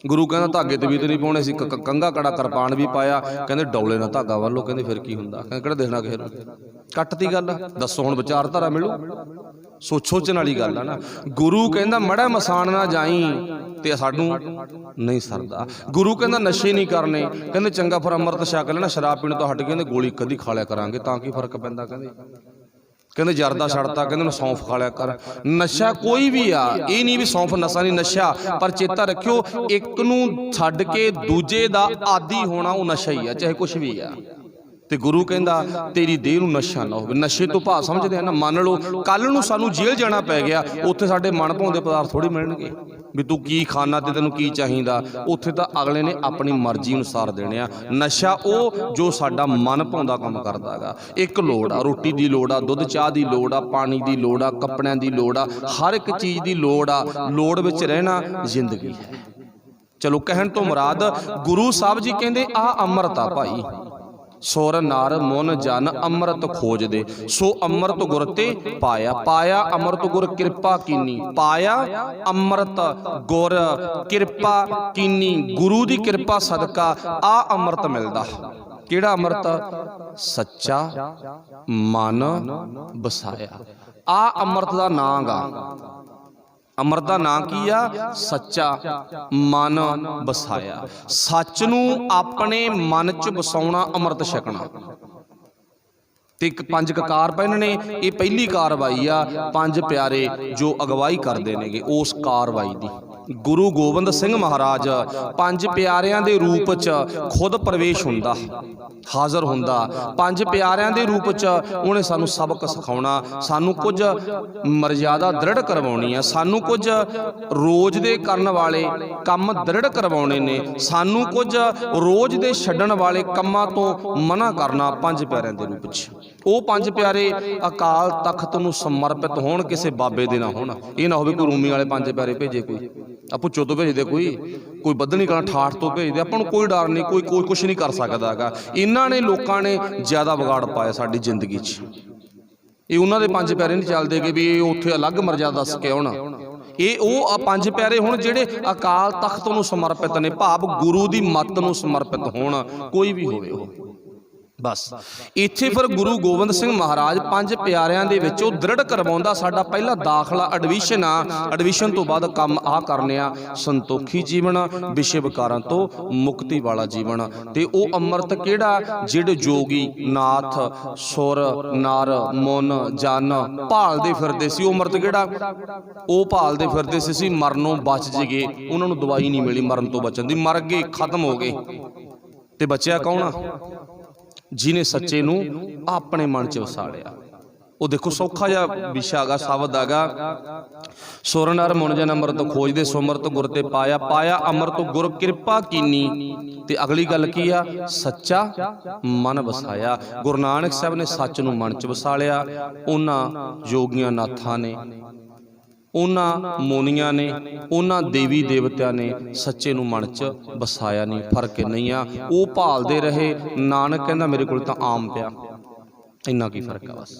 ਗੁਰੂ ਕਹਿੰਦਾ ਧਾਗੇ ਤੇ ਵੀ ਤੇ ਨਹੀਂ ਪਾਉਣੇ ਸੀ, ਕੰਘਾ ਕੜਾ ਕਿਰਪਾਨ ਵੀ ਪਾਇਆ, ਕਹਿੰਦੇ ਡੌਲੇ ਨਾਲ ਧਾਗਾ ਵੱਲੋਂ, ਕਹਿੰਦੇ ਫਿਰ ਕੀ ਹੁੰਦਾ, ਕਹਿੰਦੇ ਕਿਹੜਾ ਦੇਖਣਾ ਕਿਸੇ ਨੂੰ। ਕੱਟਤੀ ਗੱਲ। ਦੱਸੋ ਹੁਣ ਵਿਚਾਰਧਾਰਾ ਮਿਲੂ? ਸੋਚਣ ਵਾਲੀ ਗੱਲ ਆ ਨਾ। ਗੁਰੂ ਕਹਿੰਦਾ ਮੜਾ ਮਸਾਨ ਨਾ ਜਾਈ ਤੇ ਸਾਨੂੰ ਨਹੀਂ ਸਰਦਾ। ਗੁਰੂ ਕਹਿੰਦਾ ਨਸ਼ੇ ਨਹੀਂ ਕਰਨੇ, ਕਹਿੰਦੇ ਚੰਗਾ ਫਿਰ ਅੰਮ੍ਰਿਤ ਛਕ ਲੈਣਾ, ਸ਼ਰਾਬ ਪੀਣ ਤੋਂ ਹਟ ਕੇ ਕਹਿੰਦੇ ਗੋਲੀ ਕਦੀ ਖਾ ਲਿਆ ਕਰਾਂਗੇ ਤਾਂ ਕੀ ਫਰਕ ਪੈਂਦਾ। ਕਹਿੰਦੇ ਜਰਦਾ ਛੱਡਤਾ, ਕਹਿੰਦੇ ਨੂੰ ਸੌਂਫ ਖਾ ਲਿਆ ਕਰ। ਨਸ਼ਾ ਕੋਈ ਵੀ ਆ, ਇਹ ਨਹੀਂ ਵੀ ਸੌਂਫ ਨਸ਼ਾ ਨਹੀਂ, ਨਸ਼ਾ। ਪਰ ਚੇਤਾ ਰੱਖਿਓ, ਇੱਕ ਨੂੰ ਛੱਡ ਕੇ ਦੂਜੇ ਦਾ ਆਦੀ ਹੋਣਾ ਉਹ ਨਸ਼ਾ ਹੀ ਆ, ਚਾਹੇ ਕੁਛ ਵੀ ਆ। ਤੇ ਗੁਰੂ ਕਹਿੰਦਾ ਤੇਰੀ ਦੇਹ ਨੂੰ ਨਸ਼ਾ ਨਾ ਹੋਵੇ। ਨਸ਼ੇ ਤੋਂ ਭਾਵ ਸਮਝਦੇ ਆ ਨਾ, ਮੰਨ ਲਓ ਕੱਲ ਨੂੰ ਸਾਨੂੰ ਜੇਲ੍ਹ ਜਾਣਾ ਪੈ ਗਿਆ, ਉੱਥੇ ਸਾਡੇ ਮਨ ਭਾਉਂਦੇ ਪਦਾਰਥ ਥੋੜੀ ਮਿਲਣਗੇ ਵੀ ਤੂੰ ਕੀ ਖਾਣਾ ਤੇ ਤੈਨੂੰ ਕੀ ਚਾਹੀਦਾ। ਉੱਥੇ ਤਾਂ ਅਗਲੇ ਨੇ ਆਪਣੀ ਮਰਜ਼ੀ ਅਨੁਸਾਰ ਦੇਣੇ ਆ। ਨਸ਼ਾ ਉਹ ਜੋ ਸਾਡਾ ਮਨ ਭਾਉਂਦਾ ਕੰਮ ਕਰਦਾ ਹੈਗਾ। ਇੱਕ ਲੋੜ ਆ, ਰੋਟੀ ਦੀ ਲੋੜ ਆ, ਦੁੱਧ ਚਾਹ ਦੀ ਲੋੜ ਆ, ਪਾਣੀ ਦੀ ਲੋੜ ਆ, ਕੱਪੜਿਆਂ ਦੀ ਲੋੜ ਆ, ਹਰ ਇੱਕ ਚੀਜ਼ ਦੀ ਲੋੜ ਆ। ਲੋੜ ਵਿੱਚ ਰਹਿਣਾ ਜ਼ਿੰਦਗੀ ਹੈ। ਚਲੋ ਕਹਿਣ ਤੋਂ ਮੁਰਾਦ ਗੁਰੂ ਸਾਹਿਬ ਜੀ ਕਹਿੰਦੇ ਆ ਅੰਮ੍ਰਿਤ ਆ ਭਾਈ। ਸੁਰ ਨਰ ਮਨ ਜਨ ਅੰਮ੍ਰਿਤ ਖੋਜਦੇ, ਸੋ ਅੰਮ੍ਰਿਤ ਗੁਰ ਤੇ ਪਾਇਆ। ਪਾਇਆ ਅੰਮ੍ਰਿਤ ਗੁਰ ਕਿਰਪਾ ਕੀਨੀ, ਪਾਇਆ ਅੰਮ੍ਰਿਤ ਗੁਰ ਕਿਰਪਾ ਕੀਨੀ। ਗੁਰੂ ਦੀ ਕਿਰਪਾ ਸਦਕਾ ਆ ਅੰਮ੍ਰਿਤ ਮਿਲਦਾ। ਕਿਹੜਾ ਅੰਮ੍ਰਿਤ? ਸੱਚਾ ਮਨ ਵਸਾਇਆ। ਆ ਅੰਮ੍ਰਿਤ ਦਾ ਨਾਂ ਗਾ। ਅੰਮ੍ਰਿਤ ਦਾ ਨਾਂ ਕੀ ਆ? ਸੱਚਾ ਮਨ ਵਸਾਇਆ। ਸੱਚ ਨੂੰ ਆਪਣੇ ਮਨ 'ਚ ਵਸਾਉਣਾ, ਅੰਮ੍ਰਿਤ ਛਕਣਾ। ਤੇ ਇੱਕ ਪੰਜ ਕਕਾਰ ਪਏ ਨੇ, ਇਹ ਪਹਿਲੀ ਕਾਰਵਾਈ ਆ। ਪੰਜ ਪਿਆਰੇ ਜੋ ਅਗਵਾਈ ਕਰਦੇ ਨੇਗੇ ਉਸ ਕਾਰਵਾਈ ਦੀ। ਗੁਰੂ ਗੋਬਿੰਦ ਸਿੰਘ ਮਹਾਰਾਜ ਪੰਜ ਪਿਆਰਿਆਂ ਦੇ ਰੂਪ 'ਚ ਖੁਦ ਪ੍ਰਵੇਸ਼ ਹੁੰਦਾ, ਹਾਜ਼ਰ ਹੁੰਦਾ। ਪੰਜ ਪਿਆਰਿਆਂ ਦੇ ਰੂਪ 'ਚ ਉਹਨੇ ਸਾਨੂੰ ਸਬਕ ਸਿਖਾਉਣਾ, ਸਾਨੂੰ ਕੁਝ ਮਰਜ਼ਾਦਾ ਦ੍ਰਿੜ ਕਰਵਾਉਣੀ ਆ, ਸਾਨੂੰ ਕੁਝ ਰੋਜ਼ ਦੇ ਕਰਨ ਵਾਲੇ ਕੰਮ ਦ੍ਰਿੜ ਕਰਵਾਉਣੇ ਨੇ, ਸਾਨੂੰ ਕੁਝ ਰੋਜ਼ ਦੇ ਛੱਡਣ ਵਾਲੇ ਕੰਮਾਂ ਤੋਂ ਮਨਾ ਕਰਨਾ ਪੰਜ ਪਿਆਰਿਆਂ ਦੇ ਰੂਪ 'ਚ। ਉਹ ਪੰਜ ਪਿਆਰੇ ਅਕਾਲ ਤਖਤ ਨੂੰ ਸਮਰਪਿਤ ਹੋਣ, ਕਿਸੇ ਬਾਬੇ ਦੇ ਨਾ ਹੋਣ। ਇਹ ਨਾ ਹੋਵੇ ਕੋਈ ਰੂਮੀ ਵਾਲੇ ਪੰਜ ਪਿਆਰੇ ਭੇਜੇ, ਕੋਈ ਪੁੱਛੋ ਤੋਂ ਭੇਜਦੇ, ਕੋਈ ਬੱਧਨੀ ਕਲਾਂ ਠਾਠ ਤੋਂ ਭੇਜਦੇ। ਆਪਾਂ ਨੂੰ ਕੋਈ ਡਰ ਨਹੀਂ, ਕੋਈ ਕੁਛ ਨਹੀਂ ਕਰ ਸਕਦਾ ਹੈਗਾ। ਇਹਨਾਂ ਨੇ ਲੋਕਾਂ ਨੇ ਜ਼ਿਆਦਾ ਵਿਗਾੜ ਪਾਇਆ ਸਾਡੀ ਜ਼ਿੰਦਗੀ 'ਚ। ਇਹ ਉਹਨਾਂ ਦੇ ਪੰਜ ਪਿਆਰੇ ਨਹੀਂ ਚੱਲਦੇ ਕਿ ਵੀ ਇਹ ਉੱਥੇ ਅਲੱਗ ਮਰਜ਼ਾਦਾ ਦੱਸ ਕੇ ਆਉਣਾ। ਇਹ ਉਹ ਪੰਜ ਪਿਆਰੇ ਹੁਣ ਜਿਹੜੇ ਅਕਾਲ ਤਖਤ ਨੂੰ ਸਮਰਪਿਤ ਨੇ, ਭਾਵ ਗੁਰੂ ਦੀ ਮੱਤ ਨੂੰ ਸਮਰਪਿਤ ਹੋਣ, ਕੋਈ ਵੀ ਹੋਵੇ ਉਹ। ਬਸ ਇੱਥੇ ਫਿਰ ਗੁਰੂ ਗੋਬਿੰਦ ਸਿੰਘ ਮਹਾਰਾਜ ਪੰਜ ਪਿਆਰਿਆਂ ਦੇ ਵਿੱਚ ਉਹ ਦ੍ਰਿੜ ਕਰਵਾਉਂਦਾ, ਸਾਡਾ ਪਹਿਲਾ ਦਾਖਲਾ ਐਡਮਿਸ਼ਨ ਆ। ਐਡਮਿਸ਼ਨ ਤੋਂ ਬਾਅਦ ਕੰਮ ਆ ਕਰਨੇ ਆ, ਸੰਤੋਖੀ ਜੀਵਨ, ਵਿਸ਼ੇ ਵਿਕਾਰਾਂ ਤੋਂ ਮੁਕਤੀ ਵਾਲਾ ਜੀਵਨ। ਤੇ ਉਹ ਅੰਮ੍ਰਿਤ ਕਿਹੜਾ? ਜਿਹੜੇ ਜੋਗੀ ਨਾਥ ਸੁਰ ਨਰ ਮਨ ਜਨ ਭਾਲਦੇ ਫਿਰਦੇ ਸੀ। ਉਹ ਅੰਮ੍ਰਿਤ ਕਿਹੜਾ? ਉਹ ਭਾਲਦੇ ਫਿਰਦੇ ਸੀ ਮਰਨੋਂ ਬਚ ਜੀਗੇ। ਉਹਨਾਂ ਨੂੰ ਦਵਾਈ ਨਹੀਂ ਮਿਲੀ ਮਰਨ ਤੋਂ ਬਚਣ ਦੀ, ਮਰ ਗਏ, ਖਤਮ ਹੋ ਗਏ। ਤੇ ਬਚਿਆ ਕੌਣ ਆ? ਜਿਹਨੇ ਸੱਚੇ ਨੂੰ ਆਪਣੇ ਮਨ 'ਚ ਵਸਾ ਲਿਆ। ਉਹ ਦੇਖੋ ਸੌਖਾ ਜਿਹਾ ਵਿਸ਼ਾ ਹੈਗਾ, ਸ਼ਬਦ ਹੈਗਾ, ਸੁਰ ਨਰ ਮਨ ਜਨ ਅੰਮ੍ਰਿਤ ਖੋਜਦੇ, ਸੋ ਅੰਮ੍ਰਿਤ ਗੁਰ ਤੇ ਪਾਇਆ। ਪਾਇਆ ਅੰਮ੍ਰਿਤ ਗੁਰ ਕਿਰਪਾ ਕੀਨੀ। ਤੇ ਅਗਲੀ ਗੱਲ ਕੀ ਆ? ਸੱਚਾ ਮਨ ਵਸਾਇਆ। ਗੁਰੂ ਨਾਨਕ ਸਾਹਿਬ ਨੇ ਸੱਚ ਨੂੰ ਮਨ 'ਚ ਵਸਾ ਲਿਆ। ਉਹਨਾਂ ਯੋਗੀਆਂ ਨਾਥਾਂ ਨੇ, ਉਹਨਾਂ ਮੋਨੀਆਂ ਨੇ, ਉਹਨਾਂ ਦੇਵੀ ਦੇਵਤਿਆਂ ਨੇ ਸੱਚੇ ਨੂੰ ਮਨ 'ਚ ਵਸਾਇਆ ਨਹੀਂ। ਫਰਕ ਨਹੀਂ ਆ। ਉਹ ਭਾਲਦੇ ਰਹੇ। ਨਾਨਕ ਕਹਿੰਦਾ ਮੇਰੇ ਕੋਲ ਤਾਂ ਆਮ ਪਿਆ, ਇੰਨਾ ਕੀ ਫਰਕ ਆ ਬਸ।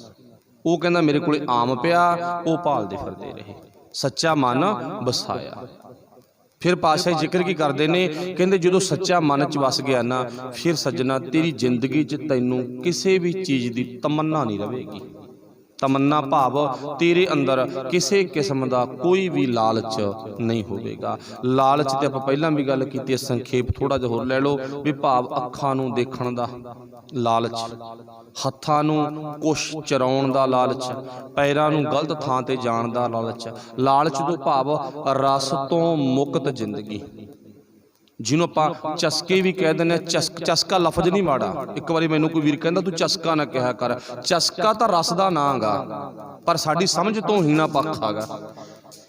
ਉਹ ਕਹਿੰਦਾ ਮੇਰੇ ਕੋਲ ਆਮ ਪਿਆ, ਉਹ ਭਾਲਦੇ ਫਿਰਦੇ ਰਹੇ। ਸੱਚਾ ਮਨ ਵਸਾਇਆ। ਫਿਰ ਪਾਤਸ਼ਾਹ ਜ਼ਿਕਰ ਕੀ ਕਰਦੇ ਨੇ? ਕਹਿੰਦੇ ਜਦੋਂ ਸੱਚਾ ਮਨ 'ਚ ਵਸ ਗਿਆ ਨਾ, ਫਿਰ ਸੱਜਣਾ ਤੇਰੀ ਜ਼ਿੰਦਗੀ 'ਚ ਤੈਨੂੰ ਕਿਸੇ ਵੀ ਚੀਜ਼ ਦੀ ਤਮੰਨਾ ਨਹੀਂ ਰਹੇਗੀ। ਤਮੰਨਾ ਭਾਵ ਤੇਰੇ ਅੰਦਰ ਕਿਸੇ ਕਿਸਮ ਦਾ ਕੋਈ ਵੀ ਲਾਲਚ ਨਹੀਂ ਹੋਵੇਗਾ। ਲਾਲਚ ਤੇ ਆਪਾਂ ਪਹਿਲਾਂ ਵੀ ਗੱਲ ਕੀਤੀ ਹੈ, ਸੰਖੇਪ ਥੋੜਾ ਜਿਹਾ ਹੋਰ ਲੈ ਲਓ ਵੀ ਭਾਵ ਅੱਖਾਂ ਨੂੰ ਦੇਖਣ ਦਾ ਲਾਲਚ, ਹੱਥਾਂ ਨੂੰ ਕੁਛ ਚਰਾਉਣ ਦਾ ਲਾਲਚ, ਪੈਰਾਂ ਨੂੰ ਗਲਤ ਥਾਂ ਤੇ ਜਾਣ ਦਾ ਲਾਲਚ। ਲਾਲਚ ਤੋਂ ਭਾਵ ਰਸ ਤੋਂ ਮੁਕਤ ਜ਼ਿੰਦਗੀ, ਜਿਹਨੂੰ ਆਪਾਂ ਚਸਕੇ ਵੀ ਕਹਿ ਦਿੰਦੇ ਹਾਂ। ਚਸਕਾ ਲਫ਼ਜ਼ ਨਹੀਂ ਮਾੜਾ। ਇੱਕ ਵਾਰੀ ਮੈਨੂੰ ਕੋਈ ਵੀਰ ਕਹਿੰਦਾ ਤੂੰ ਚਸਕਾ ਨਾ ਕਿਹਾ ਕਰ। ਚਸਕਾ ਤਾਂ ਰਸ ਦਾ ਨਾਂ ਗਾ, ਪਰ ਸਾਡੀ ਸਮਝ ਤੋਂ ਹੀਣਾ ਪੱਖ ਹੈਗਾ।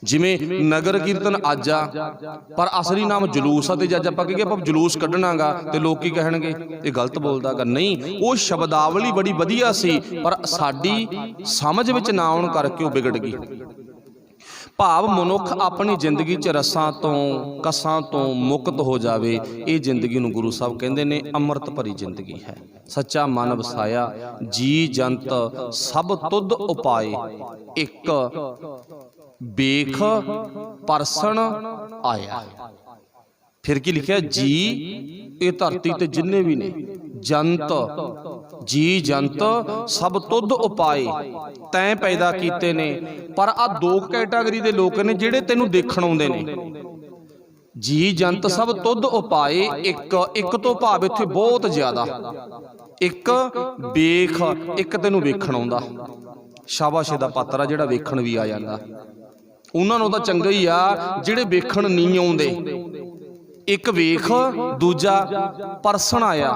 ਜਿਵੇਂ ਨਗਰ ਕੀਰਤਨ ਅੱਜ ਆ ਪਰ ਅਸਲੀ ਨਾਮ ਜਲੂਸ ਆ, ਤੇ ਜਦ ਆਪਾਂ ਕਹੀਏ ਆਪਾਂ ਜਲੂਸ ਕੱਢਣਾਗਾ ਤੇ ਲੋਕ ਕੀ ਕਹਿਣਗੇ, ਇਹ ਗਲਤ ਬੋਲਦਾਗਾ। ਨਹੀਂ, ਉਹ ਸ਼ਬਦਾਵਲੀ ਬੜੀ ਵਧੀਆ ਸੀ ਪਰ ਸਾਡੀ ਸਮਝ ਵਿੱਚ ਨਾ ਆਉਣ ਕਰਕੇ ਉਹ ਵਿਗੜ ਗਈ। ਭਾਵ ਮਨੁੱਖ ਆਪਣੀ ਜ਼ਿੰਦਗੀ 'ਚ ਰਸਾਂ ਤੋਂ ਕਸਾਂ ਤੋਂ ਮੁਕਤ ਹੋ ਜਾਵੇ, ਇਹ ਜ਼ਿੰਦਗੀ ਨੂੰ ਗੁਰੂ ਸਾਹਿਬ ਕਹਿੰਦੇ ਨੇ ਅੰਮ੍ਰਿਤ ਭਰੀ ਜ਼ਿੰਦਗੀ ਹੈ। ਸੱਚਾ ਮਨ ਵਸਾਇਆ ਜੀ ਜੰਤ ਸਭ ਤੁਧ ਉਪਾਏ, ਇੱਕ ਵੇਖ ਪਰਸਨ ਆਇਆ। ਫਿਰ ਕੀ ਲਿਖਿਆ, ਜੀ ਇਹ ਧਰਤੀ ਤੇ ਜਿੰਨੇ ਵੀ ਨੇ, ਜੰਤ ਜੀ ਜੰਤ ਸਭ ਤੁਧ ਉਪਾਏ, ਤੈਂ ਪੈਦਾ ਕੀਤੇ ਨੇ। ਪਰ ਆ ਦੋ ਕੈਟਾਗਰੀ ਦੇ ਲੋਕ ਨੇ ਜਿਹੜੇ ਤੈਨੂੰ ਦੇਖਣ ਆਉਂਦੇ ਨੇ। ਜੀ ਜੰਤ ਸਭ ਤੁਧ ਉਪਾਏ, ਇੱਕ ਤੋਂ ਭਾਵ ਇੱਥੇ ਬਹੁਤ ਜ਼ਿਆਦਾ, ਇੱਕ ਵੇਖ, ਇੱਕ ਤੈਨੂੰ ਵੇਖਣ ਆਉਂਦਾ। ਸ਼ਾਬਾਸ਼ ਦਾ ਪਾਤਰ ਆ ਜਿਹੜਾ ਵੇਖਣ ਵੀ ਆ ਜਾਂਦਾ। ਉਹਨਾਂ ਨੂੰ ਤਾਂ ਚੰਗਾ ਹੀ ਆ ਜਿਹੜੇ ਵੇਖਣ ਨਹੀਂ ਆਉਂਦੇ। ਇੱਕ ਵੇਖ, ਦੂਜਾ ਪਰਸਨ ਆਇਆ।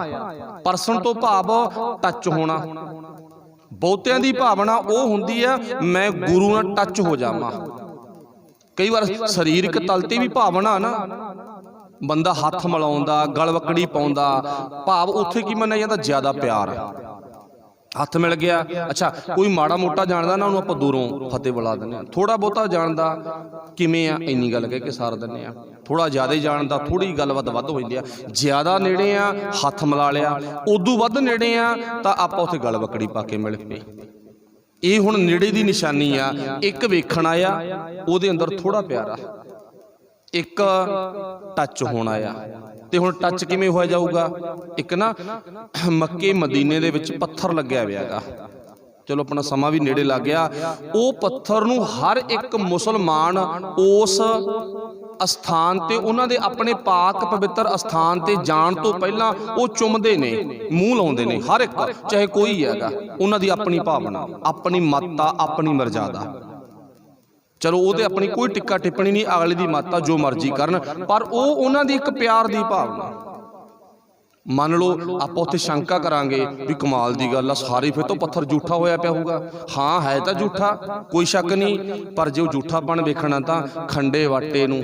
ਪਰਸਨ ਤੋਂ ਭਾਵ ਟੱਚ ਹੋਣਾ। ਬਹੁਤਿਆਂ ਦੀ ਭਾਵਨਾ ਉਹ ਹੁੰਦੀ ਆ ਮੈਂ ਗੁਰੂ ਨਾਲ ਟੱਚ ਹੋ ਜਾਵਾਂ। ਕਈ ਵਾਰ ਸਰੀਰਕ ਤਲ ਤੇ ਵੀ ਭਾਵਨਾ ਨਾ, ਬੰਦਾ ਹੱਥ ਮਿਲਾਉਂਦਾ, ਗਲਵੱਕੜੀ ਪਾਉਂਦਾ, ਭਾਵ ਉੱਥੇ ਕੀ ਮੰਨਿਆ ਜਾਂਦਾ, ਜ਼ਿਆਦਾ ਪਿਆਰ। ਹੱਥ ਮਿਲ ਗਿਆ, ਅੱਛਾ ਕੋਈ ਮਾੜਾ ਮੋਟਾ ਜਾਣਦਾ ਨਾ, ਉਹਨੂੰ ਆਪਾਂ ਦੂਰੋਂ ਫਤਿਹ ਬੁਲਾ ਦਿੰਦੇ ਹਾਂ। ਥੋੜਾ ਬਹੁਤਾ ਜਾਣਦਾ ਕਿਵੇਂ ਆ, ਇੰਨੀ ਗੱਲ ਕਹਿ ਕੇ ਸਾਰ ਦਿੰਦੇ ਆ। ਥੋੜਾ ਜ਼ਿਆਦਾ ਜਾਣਦਾ, ਥੋੜੀ ਗੱਲਬਾਤ ਵੱਧ ਹੋ ਜਾਂਦੀ ਆ। ਜ਼ਿਆਦਾ ਨੇੜੇ ਆ, ਹੱਥ ਮਿਲਾ ਲਿਆ। ਉਦੋਂ ਵੱਧ ਨੇੜੇ ਆ ਤਾਂ ਆਪਾਂ ਉੱਥੇ ਗਲਵੱਕੜੀ ਪਾ ਕੇ ਮਿਲ ਪਏ। ਇਹ ਹੁਣ ਨੇੜੇ ਦੀ ਨਿਸ਼ਾਨੀ ਆ। ਇੱਕ ਵੇਖਣ ਆਇਆ, ਉਹਦੇ ਅੰਦਰ ਥੋੜਾ ਪਿਆਰ ਆ। ਇੱਕ ਟੱਚ ਹੋਣਾ ਆ। ਤੇ ਹੁਣ ਟੱਚ ਕਿਵੇਂ ਹੋਇਆ ਜਾਊਗਾ? ਇੱਕ ਨਾ ਮੱਕੇ ਮਦੀਨੇ ਦੇ ਵਿੱਚ ਪੱਥਰ ਲੱਗਿਆ ਹੋਇਆ ਹੈਗਾ। ਚਲੋ ਆਪਣਾ ਸਮਾਂ ਵੀ ਨੇੜੇ ਲੱਗ ਗਿਆ। ਉਹ ਪੱਥਰ ਨੂੰ ਹਰ ਇੱਕ ਮੁਸਲਮਾਨ ਉਸ ਅਸਥਾਨ ਤੇ, ਉਹਨਾਂ ਦੇ ਆਪਣੇ ਪਾਕ ਪਵਿੱਤਰ ਅਸਥਾਨ ਤੇ ਜਾਣ ਤੋਂ ਪਹਿਲਾਂ ਉਹ ਚੁੰਮਦੇ ਨੇ, ਮੂੰਹ ਲਾਉਂਦੇ ਨੇ। ਹਰ ਇੱਕ, ਚਾਹੇ ਕੋਈ ਹੈਗਾ, ਉਹਨਾਂ ਦੀ ਆਪਣੀ ਭਾਵਨਾ, ਆਪਣੀ ਮੱਤਾ, ਆਪਣੀ ਮਰਜ਼ਾਦਾ। ਚਲੋ ਉਹਦੇ ਆਪਣੀ ਕੋਈ ਟਿੱਕਾ ਟਿੱਪਣੀ ਨਹੀਂ, ਅਗਲੇ ਦੀ ਮੱਤ ਆ, ਜੋ ਮਰਜ਼ੀ ਕਰਨ, ਪਰ ਉਹ ਉਹਨਾਂ ਦੀ ਇੱਕ ਪਿਆਰ ਦੀ ਭਾਵਨਾ। ਮੰਨ ਲਓ ਆਪਾਂ ਉੱਥੇ ਸ਼ੰਕਾ ਕਰਾਂਗੇ ਵੀ ਕਮਾਲ ਦੀ ਗੱਲ ਆ, ਸਾਰੇ ਫਿਰ ਤੋਂ ਪੱਥਰ ਝੂਠਾ ਹੋਇਆ ਪਿਆ ਹੋਊਗਾ। ਹਾਂ ਹੈ ਤਾਂ ਝੂਠਾ, ਕੋਈ ਸ਼ੱਕ ਨਹੀਂ, ਪਰ ਜੇ ਉਹ ਝੂਠਾਪਣ ਵੇਖਣਾ ਤਾਂ ਖੰਡੇ ਵਾਟੇ ਨੂੰ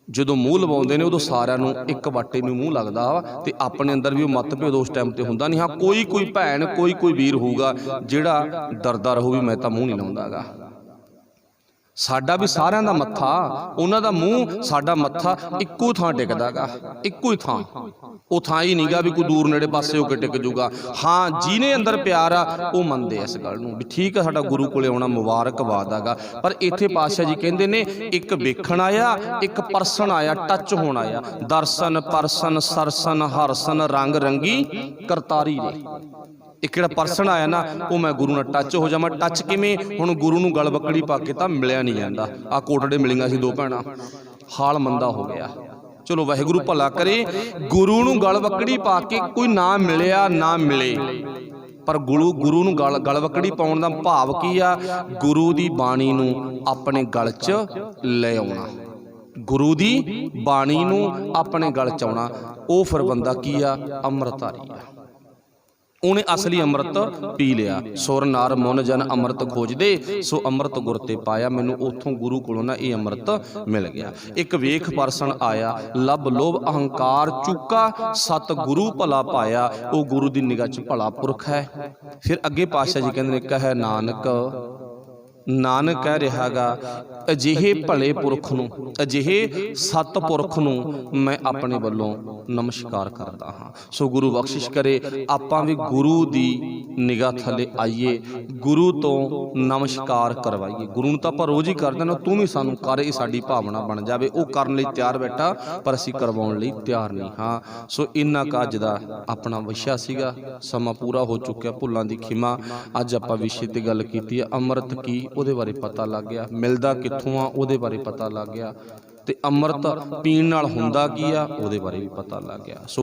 ਜਦੋਂ ਮੂੰਹ ਲਵਾਉਂਦੇ ਨੇ ਉਦੋਂ ਸਾਰਿਆਂ ਨੂੰ ਇੱਕ ਵਾਟੇ ਨੂੰ ਮੂੰਹ ਲੱਗਦਾ ਵਾ। ਤੇ ਆਪਣੇ ਅੰਦਰ ਵੀ ਉਹ ਮਤਭੇਦ ਉਸ ਟਾਈਮ ਤੇ ਹੁੰਦਾ ਨਹੀਂ। ਹਾਂ ਕੋਈ ਭੈਣ, ਕੋਈ ਵੀਰ ਹੋਊਗਾ ਜਿਹੜਾ ਡਰਦਾ ਰਹੂ ਵੀ ਮੈਂ ਤਾਂ ਮੂੰਹ ਨਹੀਂ ਲਾਉਂਦਾਗਾ। ਸਾਡਾ ਵੀ ਸਾਰਿਆਂ ਦਾ ਮੱਥਾ, ਉਹਨਾਂ ਦਾ ਮੂੰਹ, ਸਾਡਾ ਮੱਥਾ ਇੱਕੋ ਥਾਂ ਟਿਕਦਾਗਾ, ਇੱਕੋ ਹੀ ਥਾਂ। ਉਹ ਥਾਂ ਹੀ ਨਹੀਂਗਾ ਵੀ ਕੋਈ ਦੂਰ ਨੇੜੇ ਪਾਸੇ ਹੋ ਕੇ ਟਿਕ ਜੂਗਾ। ਹਾਂ ਜਿਹਨੇ ਅੰਦਰ ਪਿਆਰ ਆ ਉਹ ਮੰਨਦੇ ਇਸ ਗੱਲ ਨੂੰ ਵੀ ਠੀਕ ਆ, ਸਾਡਾ ਗੁਰੂ ਕੋਲੇ ਆਉਣਾ ਮੁਬਾਰਕਬਾਦ ਹੈਗਾ। ਪਰ ਇੱਥੇ ਪਾਤਸ਼ਾਹ ਜੀ ਕਹਿੰਦੇ ਨੇ ਇੱਕ ਵੇਖਣ ਆਇਆ, ਇੱਕ ਪਰਸਨ ਆਇਆ, ਟੱਚ ਹੋਣ ਆਇਆ। ਦਰਸ਼ਨ ਪਰਸਨ ਸਰਸਨ ਹਰਸਨ ਰੰਗ ਰੰਗੀ ਕਰਤਾਰੀ ਨੇ। ਇੱਕ ਜਿਹੜਾ ਪਰਸਨ ਆਇਆ ਨਾ, ਉਹ ਮੈਂ ਗੁਰੂ ਨਾਲ ਟੱਚ ਹੋ ਜਾਵਾਂ। ਟੱਚ ਕਿਵੇਂ? ਹੁਣ ਗੁਰੂ ਨੂੰ ਗਲਵੱਕੜੀ ਪਾ ਕੇ ਤਾਂ ਮਿਲਿਆ ਨਹੀਂ ਜਾਂਦਾ। ਆਹ ਕੋਟੜੇ ਮਿਲੀਆਂ ਸੀ ਦੋ ਭੈਣਾਂ, ਹਾਲ ਮੰਦਾ ਹੋ ਗਿਆ। ਚਲੋ ਵਾਹਿਗੁਰੂ ਭਲਾ ਕਰੇ। ਗੁਰੂ ਨੂੰ ਗਲਵੱਕੜੀ ਪਾ ਕੇ ਕੋਈ ਨਾ ਮਿਲਿਆ ਨਾ ਮਿਲੇ, ਪਰ ਗੁਰੂ ਨੂੰ ਗਲਵੱਕੜੀ ਪਾਉਣ ਦਾ ਭਾਵ ਕੀ ਆ? ਗੁਰੂ ਦੀ ਬਾਣੀ ਨੂੰ ਆਪਣੇ ਗਲ 'ਚ ਲੈ ਆਉਣਾ, ਗੁਰੂ ਦੀ ਬਾਣੀ ਨੂੰ ਆਪਣੇ ਗਲ 'ਚ ਆਉਣਾ। ਉਹ ਫਿਰ ਬੰਦਾ ਕੀ ਆ? ਅੰਮ੍ਰਿਤਧਾਰੀ ਆ। ਉਹਨੇ ਅਸਲੀ ਅੰਮ੍ਰਿਤ ਪੀ ਲਿਆ। ਸੁਰ ਨਰ ਮੁਨ ਜਨ ਅੰਮ੍ਰਿਤ ਖੋਜਦੇ, ਸੋ ਅੰਮ੍ਰਿਤ ਗੁਰ ਤੇ ਪਾਇਆ। ਮੈਨੂੰ ਉੱਥੋਂ ਗੁਰੂ ਕੋਲੋਂ ਨਾ ਇਹ ਅੰਮ੍ਰਿਤ ਮਿਲ ਗਿਆ। ਇੱਕ ਵੇਖ ਪਰਸਨ ਆਇਆ, ਲੱਭ ਲੋਭ ਅਹੰਕਾਰ ਚੁੱਕਾ, ਸਤ ਗੁਰੂ ਭਲਾ ਪਾਇਆ। ਉਹ ਗੁਰੂ ਦੀ ਨਿਗਾਹ 'ਚ ਭਲਾ ਪੁਰਖ ਹੈ। ਫਿਰ ਅੱਗੇ ਪਾਤਸ਼ਾਹ ਜੀ ਕਹਿੰਦੇ ਨੇ, ਕਹੈ ਨਾਨਕ ਕਹਿ ਰਿਹਾਗਾ, ਅਜਿਹੇ ਭਲੇ ਪੁਰਖ ਨੂੰ, ਅਜਿਹੇ ਸਤਪੁਰਖ ਨੂੰ ਮੈਂ ਆਪਣੇ ਵੱਲੋਂ ਨਮਸਕਾਰ ਕਰਦਾ ਹਾਂ। ਸੋ ਗੁਰੂ ਬਖਸ਼ਿਸ਼ ਕਰੇ ਆਪਾਂ ਵੀ ਗੁਰੂ ਦੀ ਨਿਗਾਹ ਥੱਲੇ ਆਈਏ, ਗੁਰੂ ਤੋਂ ਨਮਸਕਾਰ ਕਰਵਾਈਏ। ਗੁਰੂ ਨੂੰ ਤਾਂ ਆਪਾਂ ਰੋਜ਼ ਹੀ ਕਰਦੇ ਨੇ, ਤੂੰ ਵੀ ਸਾਨੂੰ ਕਰ, ਇਹ ਸਾਡੀ ਭਾਵਨਾ ਬਣ ਜਾਵੇ। ਉਹ ਕਰਨ ਲਈ ਤਿਆਰ ਬੈਠਾ, ਪਰ ਅਸੀਂ ਕਰਵਾਉਣ ਲਈ ਤਿਆਰ ਨਹੀਂ ਹਾਂ। ਸੋ ਇੰਨਾ ਕੁ ਅੱਜ ਦਾ ਆਪਣਾ ਵਿਸ਼ਾ ਸੀਗਾ। ਸਮਾਂ ਪੂਰਾ ਹੋ ਚੁੱਕਿਆ, ਭੁੱਲਾਂ ਦੀ ਖਿਮਾ। ਅੱਜ ਆਪਾਂ ਵਿਸ਼ੇ ਤੇ ਗੱਲ ਕੀਤੀ ਹੈ ਅੰਮ੍ਰਿਤ ਕੀ, ਉਹਦੇ ਬਾਰੇ ਪਤਾ ਲੱਗ ਗਿਆ। ਮਿਲਦਾ ਕਿੱਥੋਂ ਆ ਉਹਦੇ ਬਾਰੇ ਪਤਾ ਲੱਗ ਗਿਆ, ਤੇ ਅੰਮ੍ਰਿਤ ਪੀਣ ਨਾਲ ਹੁੰਦਾ ਕੀ ਆ ਉਹਦੇ ਬਾਰੇ ਵੀ ਪਤਾ ਲੱਗ ਗਿਆ।